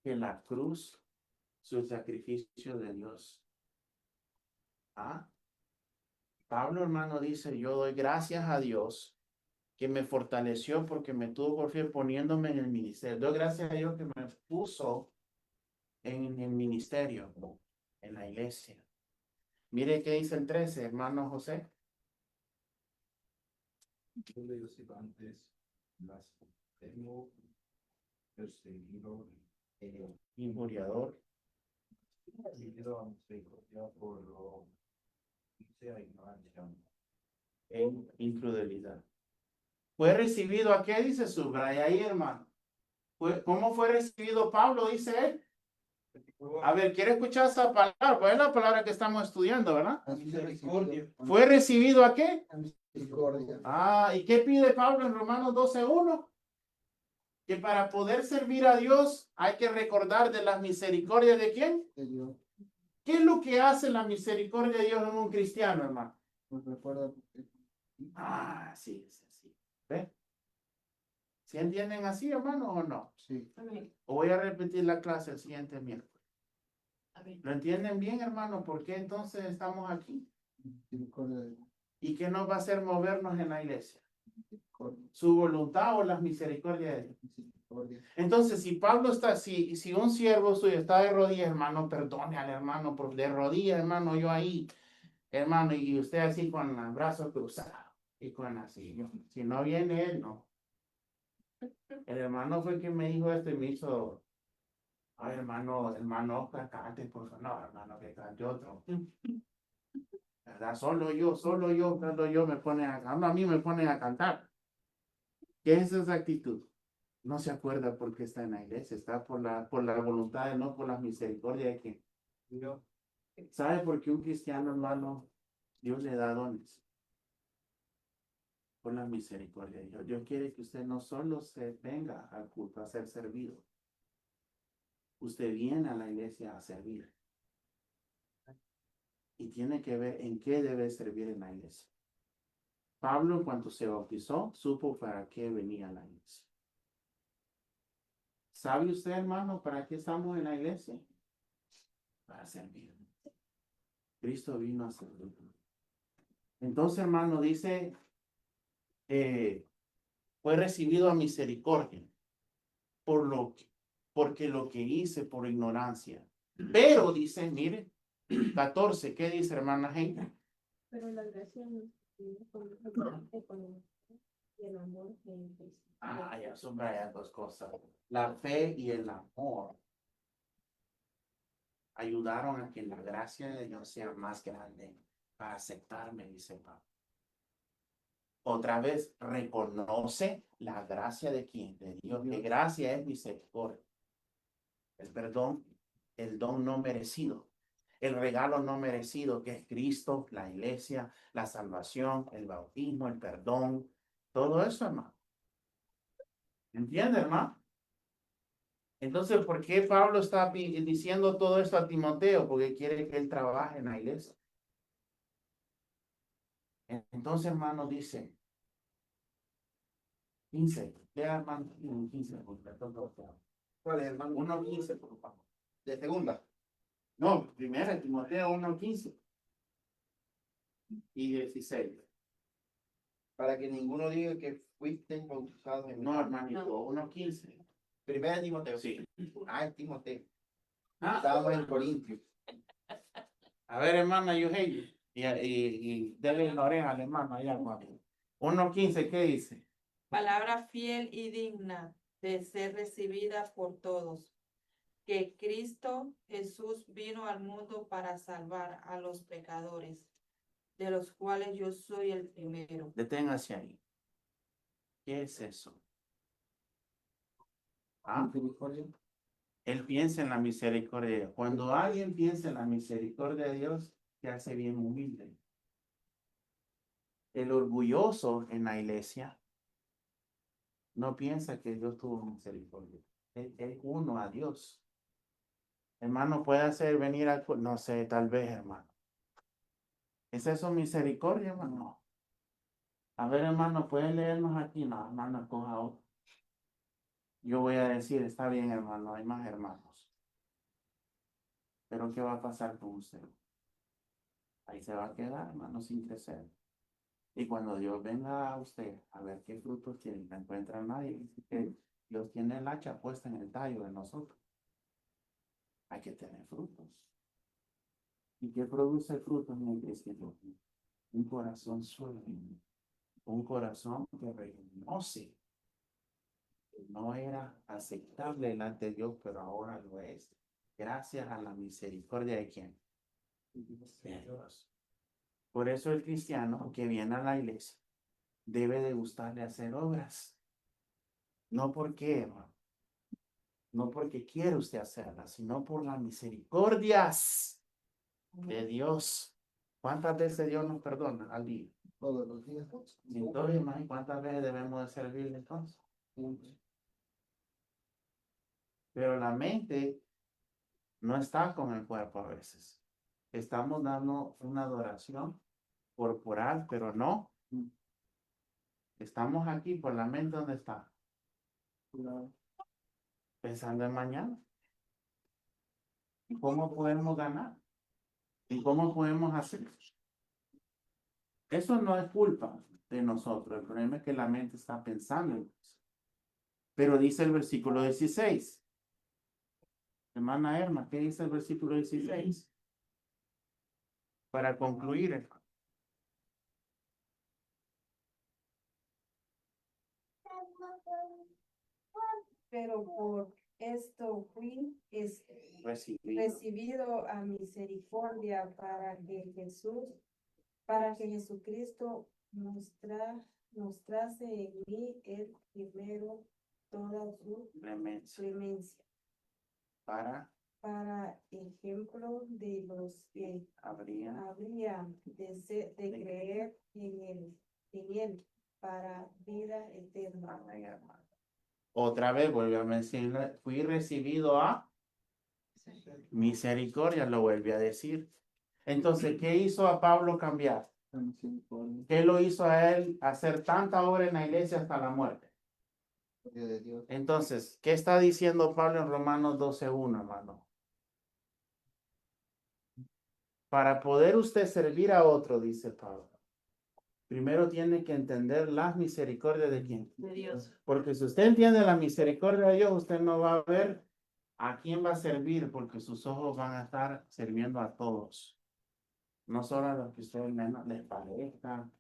la cruz, su sacrificio de Dios. ¿Ah? Pablo, hermano, dice, yo doy gracias a Dios que me fortaleció porque me tuvo por fiel poniéndome en el ministerio. Doy gracias a Dios que me puso en el ministerio, en la iglesia. Mire qué dice el 13, hermano José. Yo le decía antes, las tengo perseguido, Injuriador. debido a misericordia por lo que hice a ignorancia. En incredulidad. Fue recibido a qué dice subraya ahí, hermano. ¿Cómo fue recibido Pablo? Dice él. A ver, ¿quiere escuchar esa palabra? Pues es la palabra que estamos estudiando, ¿verdad? Misericordia. ¿Fue recibido a qué? Misericordia. Ah, ¿y qué pide Pablo en Romanos 12:1? Que para poder servir a Dios hay que recordar de las misericordias de quién. De Dios. ¿Qué es lo que hace la misericordia de Dios en un cristiano, hermano? Nos recuerda. Ah, sí, es así. ¿Ve? ¿Sí entienden así, hermano, o no? Sí. O voy a repetir la clase el siguiente miércoles. Amén. ¿Lo entienden bien, hermano? ¿Por qué entonces estamos aquí? Misericordia de Dios. ¿Y qué nos va a hacer movernos en la iglesia? Misericordia. ¿Su voluntad o las misericordias de Dios? Misericordia. Entonces, si Pablo está, si un siervo suyo está de rodillas, hermano, perdone al hermano por de rodillas, hermano, yo ahí, hermano, y usted así con los brazos cruzados y con así, si no viene él, no. El hermano fue el que me dijo esto y me hizo, ay, hermano, Oscar, cante, por favor, no, hermano, que cante otro. ¿Verdad? Solo yo me pone a mí me ponen a cantar. ¿Qué es esa actitud? No se acuerda porque está en la iglesia, está por la voluntad, no por la misericordia de que Dios. ¿Sabe por qué un cristiano, hermano, Dios le da dones? Por la misericordia de Dios. Dios quiere que usted no solo se venga al culto a ser servido. Usted viene a la iglesia a servir. Y tiene que ver en qué debe servir en la iglesia. Pablo, en cuanto se bautizó, supo para qué venía a la iglesia. ¿Sabe usted, hermano, para qué estamos en la iglesia? Para servir. Cristo vino a servir. Entonces, hermano, dice, fue recibido a misericordia porque lo que hice por ignorancia. Pero dice, mire, 14, ¿qué dice, hermana Heina? Pero la gracia no es con el amor en Cristo. Ah, ya subraya dos cosas. La fe y el amor ayudaron a que la gracia de Dios sea más grande para aceptarme, dice Pablo. Otra vez, reconoce la gracia de quién, de Dios. Que gracia es misericordia. El perdón, el don no merecido. El regalo no merecido que es Cristo, la iglesia, la salvación, el bautismo, el perdón. Todo eso, hermano. ¿Entiende, hermano? Entonces, ¿por qué Pablo está diciendo todo esto a Timoteo? Porque quiere que él trabaje en la iglesia. Entonces, hermano, dice 15. Lea, hermano, 15. ¿Cuál es, hermano? 1:15, por favor. De segunda. No, primero Timoteo 1:15 y 16. Para que ninguno diga que fuiste bautizados en mi No, nombre. hermanito, 1:15. Primera Timoteo. Sí. Ah, es Timoteo. Ah, Estábamos en Corintios. a ver, hermana Yuhei, y denle la oreja al hermano allá, Juan. 1:15, ¿qué dice? Palabra fiel y digna de ser recibida por todos, que Cristo Jesús vino al mundo para salvar a los pecadores, de los cuales yo soy el primero. Deténgase ahí. ¿Qué es eso? Ah, Misericordia. él piensa en la misericordia de Dios. Cuando alguien piensa en la misericordia de Dios, se hace bien humilde. El orgulloso en la iglesia no piensa que Dios tuvo misericordia. Es uno a Dios. Hermano, puede hacer venir a, no sé, tal vez, hermano. ¿Es eso misericordia, hermano? A ver, hermano, ¿pueden leernos aquí? No, hermano, coja otro. Yo voy a decir, está bien, hermano, hay más hermanos. Pero ¿qué va a pasar con usted? Ahí se va a quedar, hermano, sin crecer. Y cuando Dios venga a usted a ver qué frutos tiene, no encuentra a nadie, dice que Dios tiene el hacha puesta en el tallo de nosotros. Hay que tener frutos. ¿Y qué produce frutos en el cristianismo? Un corazón suave, un corazón que reconoce que no era aceptable delante de Dios, pero ahora lo es. Gracias a la misericordia de quién? De Dios. Por eso el cristiano que viene a la iglesia debe de gustarle hacer obras. No porque, hermano, no porque quiere usted hacerlas, sino por las misericordias de Dios. ¿Cuántas veces Dios nos perdona al día? Todos los días. Entonces, hermano, ¿cuántas veces debemos de servirle entonces? Pero la mente no está con el cuerpo a veces. Estamos dando una adoración corporal, pero no. Estamos aquí por la mente, ¿dónde está? Pensando en mañana. ¿Y cómo podemos ganar? ¿Y cómo podemos hacer? Eso no es culpa de nosotros. El problema es que la mente está pensando en eso. Pero dice el versículo 16. Hermana Erma, ¿qué dice el versículo 16? Para concluir. Pero por esto fui recibido a misericordia para que Jesucristo mostrase en mí el primero toda su clemencia. Para ejemplo de los que habría de creer en él para vida eterna. Otra vez vuelve a mencionar, fui recibido a misericordia, lo vuelve a decir. Entonces, ¿qué hizo a Pablo cambiar? ¿Qué lo hizo a él hacer tanta obra en la iglesia hasta la muerte? De Dios. Entonces, ¿qué está diciendo Pablo en Romanos 12:1, hermano? Para poder usted servir a otro, dice Pablo, primero tiene que entender las misericordias de quién. De Dios. Porque si usted entiende la misericordia de Dios, usted no va a ver a quién va a servir, porque sus ojos van a estar sirviendo a todos. No solo a los que ustedes menos les parezca.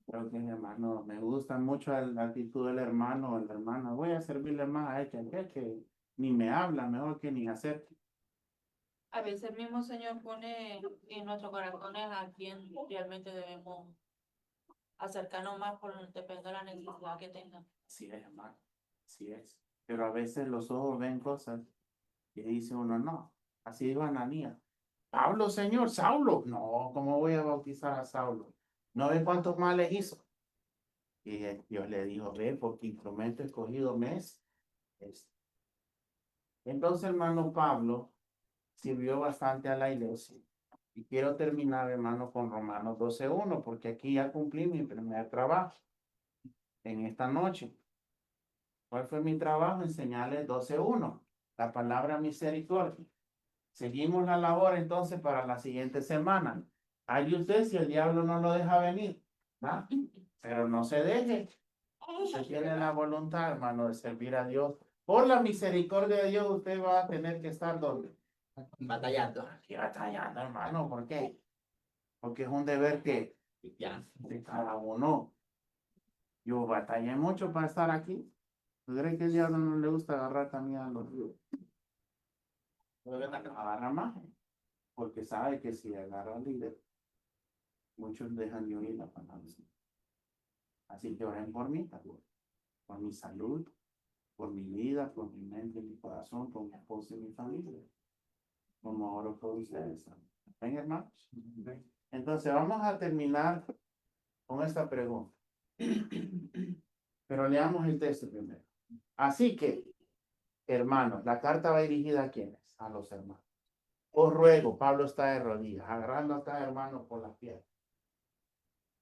Creo que, hermano, me gusta mucho la actitud del hermano o la hermana. Voy a servirle más a él que ni me habla, mejor que ni acepte. A veces el mismo Señor pone en nuestros corazones a quien realmente debemos acercarnos más por depende de la necesidad que tengan. Así es, hermano. Así es. Pero a veces los ojos ven cosas y dice uno, no. Así dijo Ananías. Pablo, Señor, Saulo. No, ¿cómo voy a bautizar a Saulo? ¿No ve cuántos males hizo? Y Dios le dijo, ve, porque instrumento escogido me es. Entonces, hermano Pablo sirvió bastante a la iglesia. Y quiero terminar, hermano, con Romanos 12:1, porque aquí ya cumplí mi primer trabajo en esta noche. ¿Cuál fue mi trabajo? Enseñarles 12:1, la palabra misericordia. Seguimos la labor entonces para la siguiente semana. Hay usted si el diablo no lo deja venir, ¿no? Pero no se deje. Usted tiene la voluntad, hermano, de servir a Dios. Por la misericordia de Dios, usted va a tener que estar donde? Batallando. Aquí batallando, hermano. ¿Por qué? Porque es un deber que de cada uno. Yo batallé mucho para estar aquí. ¿Tú crees que el diablo no le gusta agarrar también a los ríos? Agarra más, porque sabe que si agarra al líder, muchos dejan de oír la palabra. Así que oren por mí también, por mi salud, por mi vida, por mi mente, mi corazón, por mi esposa y mi familia. Como oro por ustedes. ¿Ven, hermanos? Entonces vamos a terminar con esta pregunta. Pero leamos el texto primero. Así que, hermanos, la carta va dirigida a quiénes? A los hermanos. Os ruego, Pablo está de rodillas, agarrando a cada hermano por las piernas.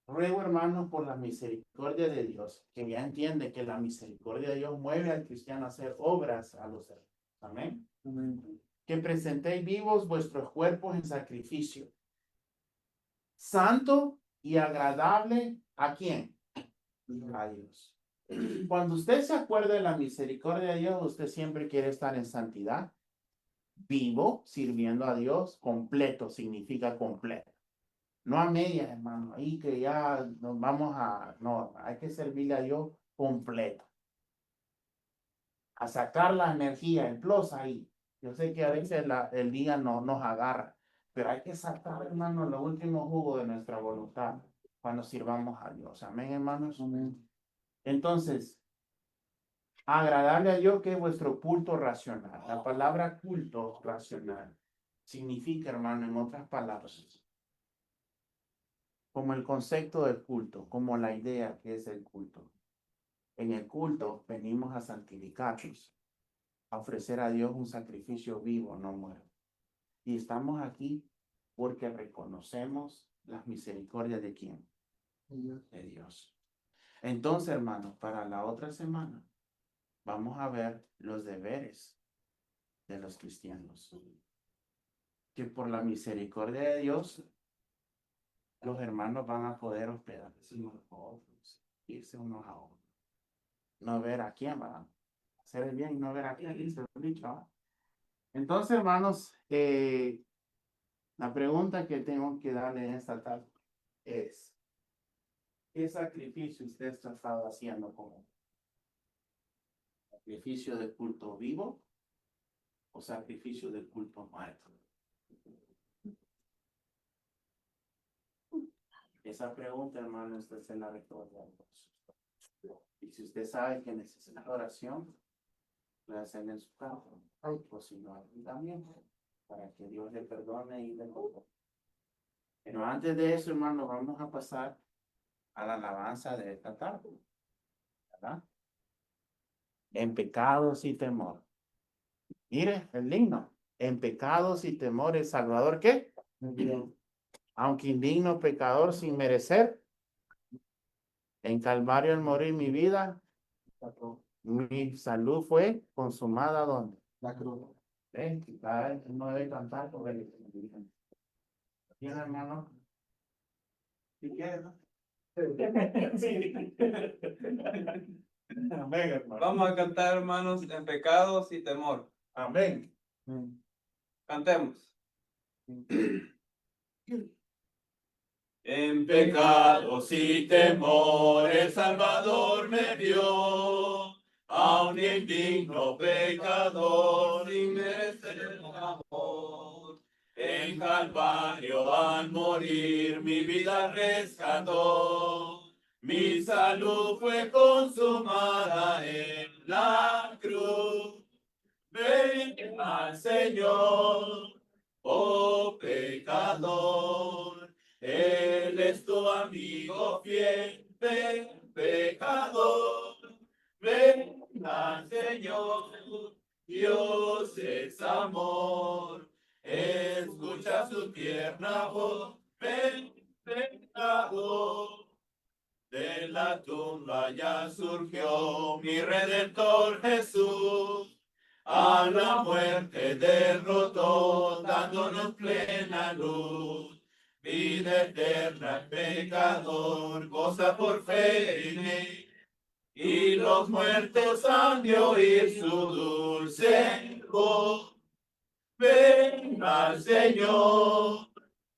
Ruego, hermanos, por la misericordia de Dios, que ya entiende que la misericordia de Dios mueve al cristiano a hacer obras a los hermanos. Amén. Amén. Que presentéis vivos vuestros cuerpos en sacrificio, santo y agradable, ¿a quién? A Dios. Cuando usted se acuerda de la misericordia de Dios, usted siempre quiere estar en santidad, vivo, sirviendo a Dios, completo, significa completo. No a medias, hermano, ahí que ya nos vamos a, no, hay que servirle a Dios completo. A sacar la energía, el plus ahí. Yo sé que a veces el día no nos agarra, pero hay que sacar, hermano, los últimos jugos de nuestra voluntad cuando sirvamos a Dios. Amén, hermanos. Amén. Entonces, agradable a Dios que es vuestro culto racional. La palabra culto racional significa, hermano, en otras palabras, como el concepto del culto, como la idea que es el culto. En el culto venimos a santificarnos, a ofrecer a Dios un sacrificio vivo, no muerto. Y estamos aquí porque reconocemos las misericordias de quién? De Dios. Entonces, hermanos, para la otra semana vamos a ver los deberes de los cristianos. Que por la misericordia de Dios, los hermanos van a poder hospedarse unos a otros, irse unos a otros. No ver a quién van a hacer el bien y no ver a quién, dice el dicho, ¿no? Entonces, hermanos, la pregunta que tengo que darle en esta tarde es, ¿qué sacrificio usted está estado haciendo como sacrificio de culto vivo o sacrificio de culto muerto? Esa pregunta, hermano, usted se la recuerda. Y si usted sabe que necesita oración, puede hacerla en su casa. O si no, aquí también, para que Dios le perdone y le perdone. Pero antes de eso, hermano, vamos a pasar a la alabanza de esta tarde. ¿Verdad? En pecados y temor. Mire, el himno. En pecados y temor, ¿el Salvador qué? Aunque indigno pecador sin merecer, en Calvario al morir mi vida, mi salud fue consumada ¿dónde? La cruz. ¿Ven? Cada vez no debe cantar por el ¿tiene, hermano? Si quieres, ¿no? Amén, hermano. Vamos a cantar, hermanos, en pecados y temor. Amén. Cantemos. En pecados y temor el Salvador me dio, a un indigno pecador sin merecer amor. En Calvario al morir mi vida rescató, mi salud fue consumada en la cruz. Ven al Señor, oh pecador. Él es tu amigo fiel, ven, pecador, ven al Señor, Dios es amor, escucha su tierna voz, ven, pecador. De la tumba ya surgió mi Redentor Jesús, a la muerte derrotó, dándonos plena luz. Vida eterna, pecador, goza por fe en él, y los muertos han de oír su dulce voz. Ven al Señor,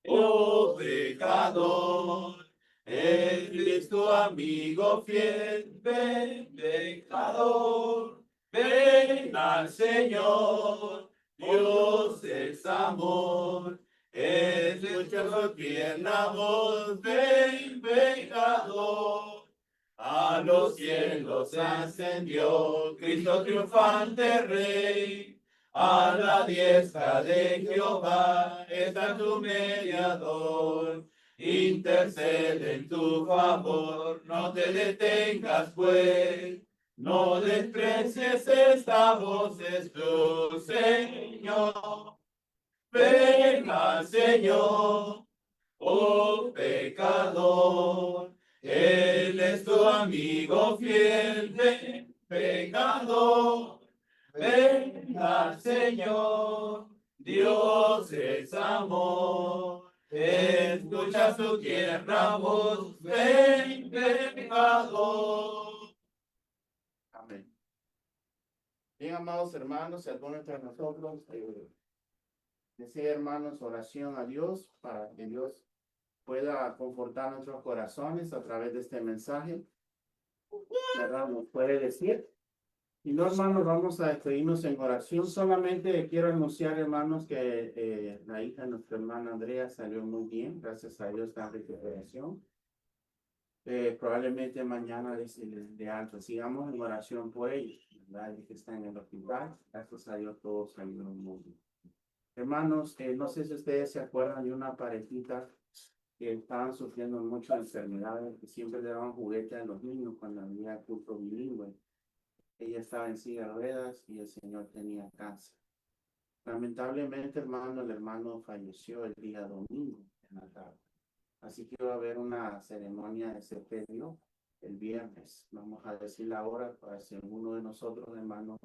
oh pecador, Él es tu amigo fiel. Ven, pecador, ven al Señor, Dios es amor. Escucha su tierna voz, ven, pecador. A los cielos ascendió Cristo triunfante Rey. A la diestra de Jehová está tu mediador. Intercede en tu favor, no te detengas pues. No desprecies esta voz, es tu Señor. ven al Señor, oh pecador. Él es tu amigo fiel, ven, pecador. Ven al Señor, Dios es amor. Escucha su tierna voz, ven, pecador. Amén. Bien, amados hermanos, si alguno entre nosotros desea, hermanos, oración a Dios para que Dios pueda confortar nuestros corazones a través de este mensaje, ¿verdad? Nos puede decir. Y no, hermanos, vamos a despedirnos en oración. Solamente quiero anunciar, hermanos, que la hija de nuestra hermana Andrea salió muy bien. Gracias a Dios está en recuperación. Probablemente mañana de alto. Sigamos en oración por ellos, ¿verdad? Que está en el hospital. Gracias a Dios todos salieron muy bien. Hermanos, no sé si ustedes se acuerdan de una parejita que estaban sufriendo mucho de enfermedades, que siempre le daban juguetes a los niños cuando había culto bilingüe. Ella estaba en silla de ruedas y el señor tenía cáncer. Lamentablemente, hermano, el hermano falleció el día domingo en la tarde. Así que va a haber una ceremonia de sepelio el viernes. Vamos a decir la hora para si alguno de nosotros, hermanos,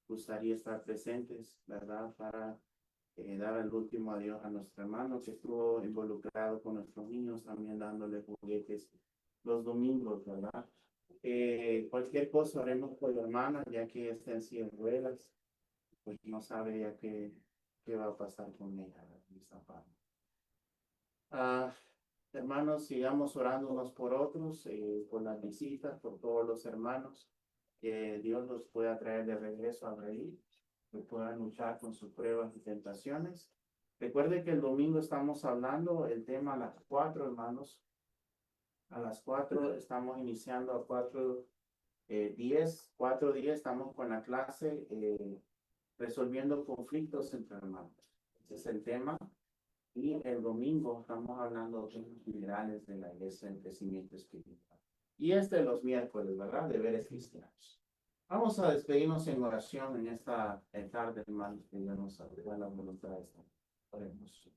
gustaría estar presentes, ¿verdad? Para dar el último adiós a nuestro hermano que estuvo involucrado con nuestros niños, también dándole juguetes los domingos, ¿verdad? Cualquier cosa haremos por la hermana, ya que está en silla de ruedas, pues no sabe ya qué va a pasar con ella. Hermanos, sigamos orando unos por otros, por las visitas, por todos los hermanos, que Dios los pueda traer de regreso a reír, que puedan luchar con sus pruebas y tentaciones. Recuerde que el domingo estamos hablando el tema a las 4, hermanos. A las 4 estamos iniciando a 4:10. 4:10 estamos con la clase resolviendo conflictos entre hermanos. Ese es el tema. Y el domingo estamos hablando de temas generales de la iglesia en crecimiento espiritual. Y los miércoles, ¿verdad? Deberes cristianos. Vamos a despedirnos en oración en esta tarde, hermanos, que Dios nos ayude a la voluntad de esta. Oremos.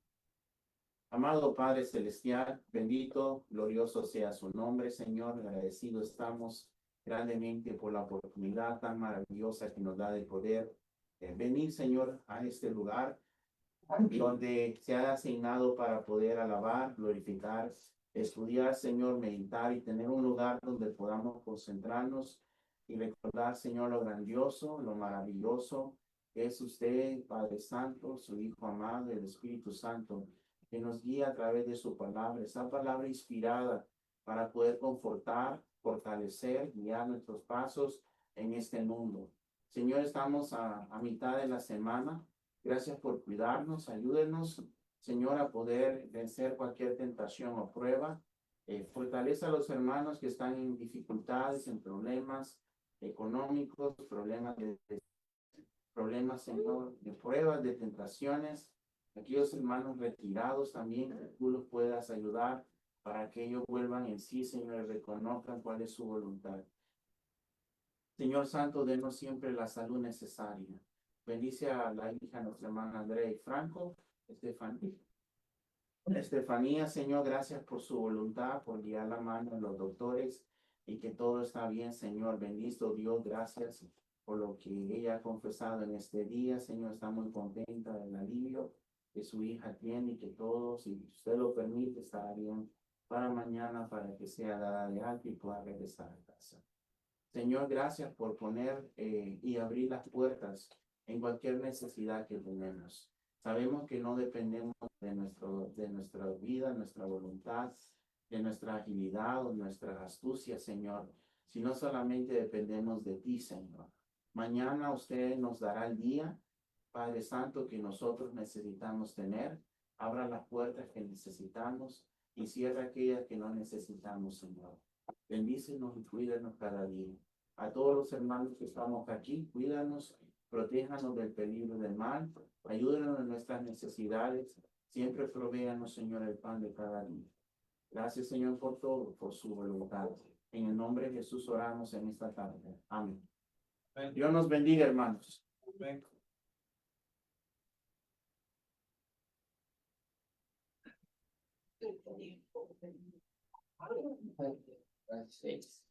Amado Padre Celestial, bendito, glorioso sea su nombre, Señor. Agradecido estamos grandemente por la oportunidad tan maravillosa que nos da de poder venir, Señor, a este lugar donde se ha asignado para poder alabar, glorificar, estudiar, Señor, meditar y tener un lugar donde podamos concentrarnos y recordar, Señor, lo grandioso, lo maravilloso que es usted, Padre Santo, su Hijo amado, el Espíritu Santo, que nos guía a través de su palabra, esa palabra inspirada para poder confortar, fortalecer, guiar nuestros pasos en este mundo. Señor, estamos a mitad de la semana. Gracias por cuidarnos, ayúdenos, Señor, a poder vencer cualquier tentación o prueba. Fortalece a los hermanos que están en dificultades, en problemas económicos, problemas, Señor, de pruebas, de tentaciones. Aquellos hermanos retirados también, que tú los puedas ayudar para que ellos vuelvan en sí, Señor, y reconozcan cuál es su voluntad. Señor Santo, denos siempre la salud necesaria. Bendice a la hija de nuestra hermana Andrea y Franco, Estefanía, Señor, gracias por su voluntad, por guiar la mano de los doctores y que todo está bien, Señor. Bendito Dios, gracias por lo que ella ha confesado en este día, Señor. Está muy contenta del alivio que su hija tiene y que todo, si usted lo permite, estará bien para mañana, para que sea dada de alta y pueda regresar a casa. Señor, gracias por poner y abrir las puertas en cualquier necesidad que tenemos. Sabemos que no dependemos de nuestra vida, nuestra voluntad, de nuestra agilidad o nuestra astucia, Señor, sino solamente dependemos de ti, Señor. Mañana usted nos dará el día, Padre Santo, que nosotros necesitamos tener. Abra las puertas que necesitamos y cierra aquellas que no necesitamos, Señor. Bendícenos y cuídanos cada día. A todos los hermanos que estamos aquí, cuídanos, protéjanos del peligro del mal, ayúdanos en nuestras necesidades, siempre provéanos, Señor, el pan de cada día. Gracias, Señor, por todo, por su voluntad. En el nombre de Jesús oramos en esta tarde. Amén. Dios nos bendiga, hermanos. Amén. Gracias.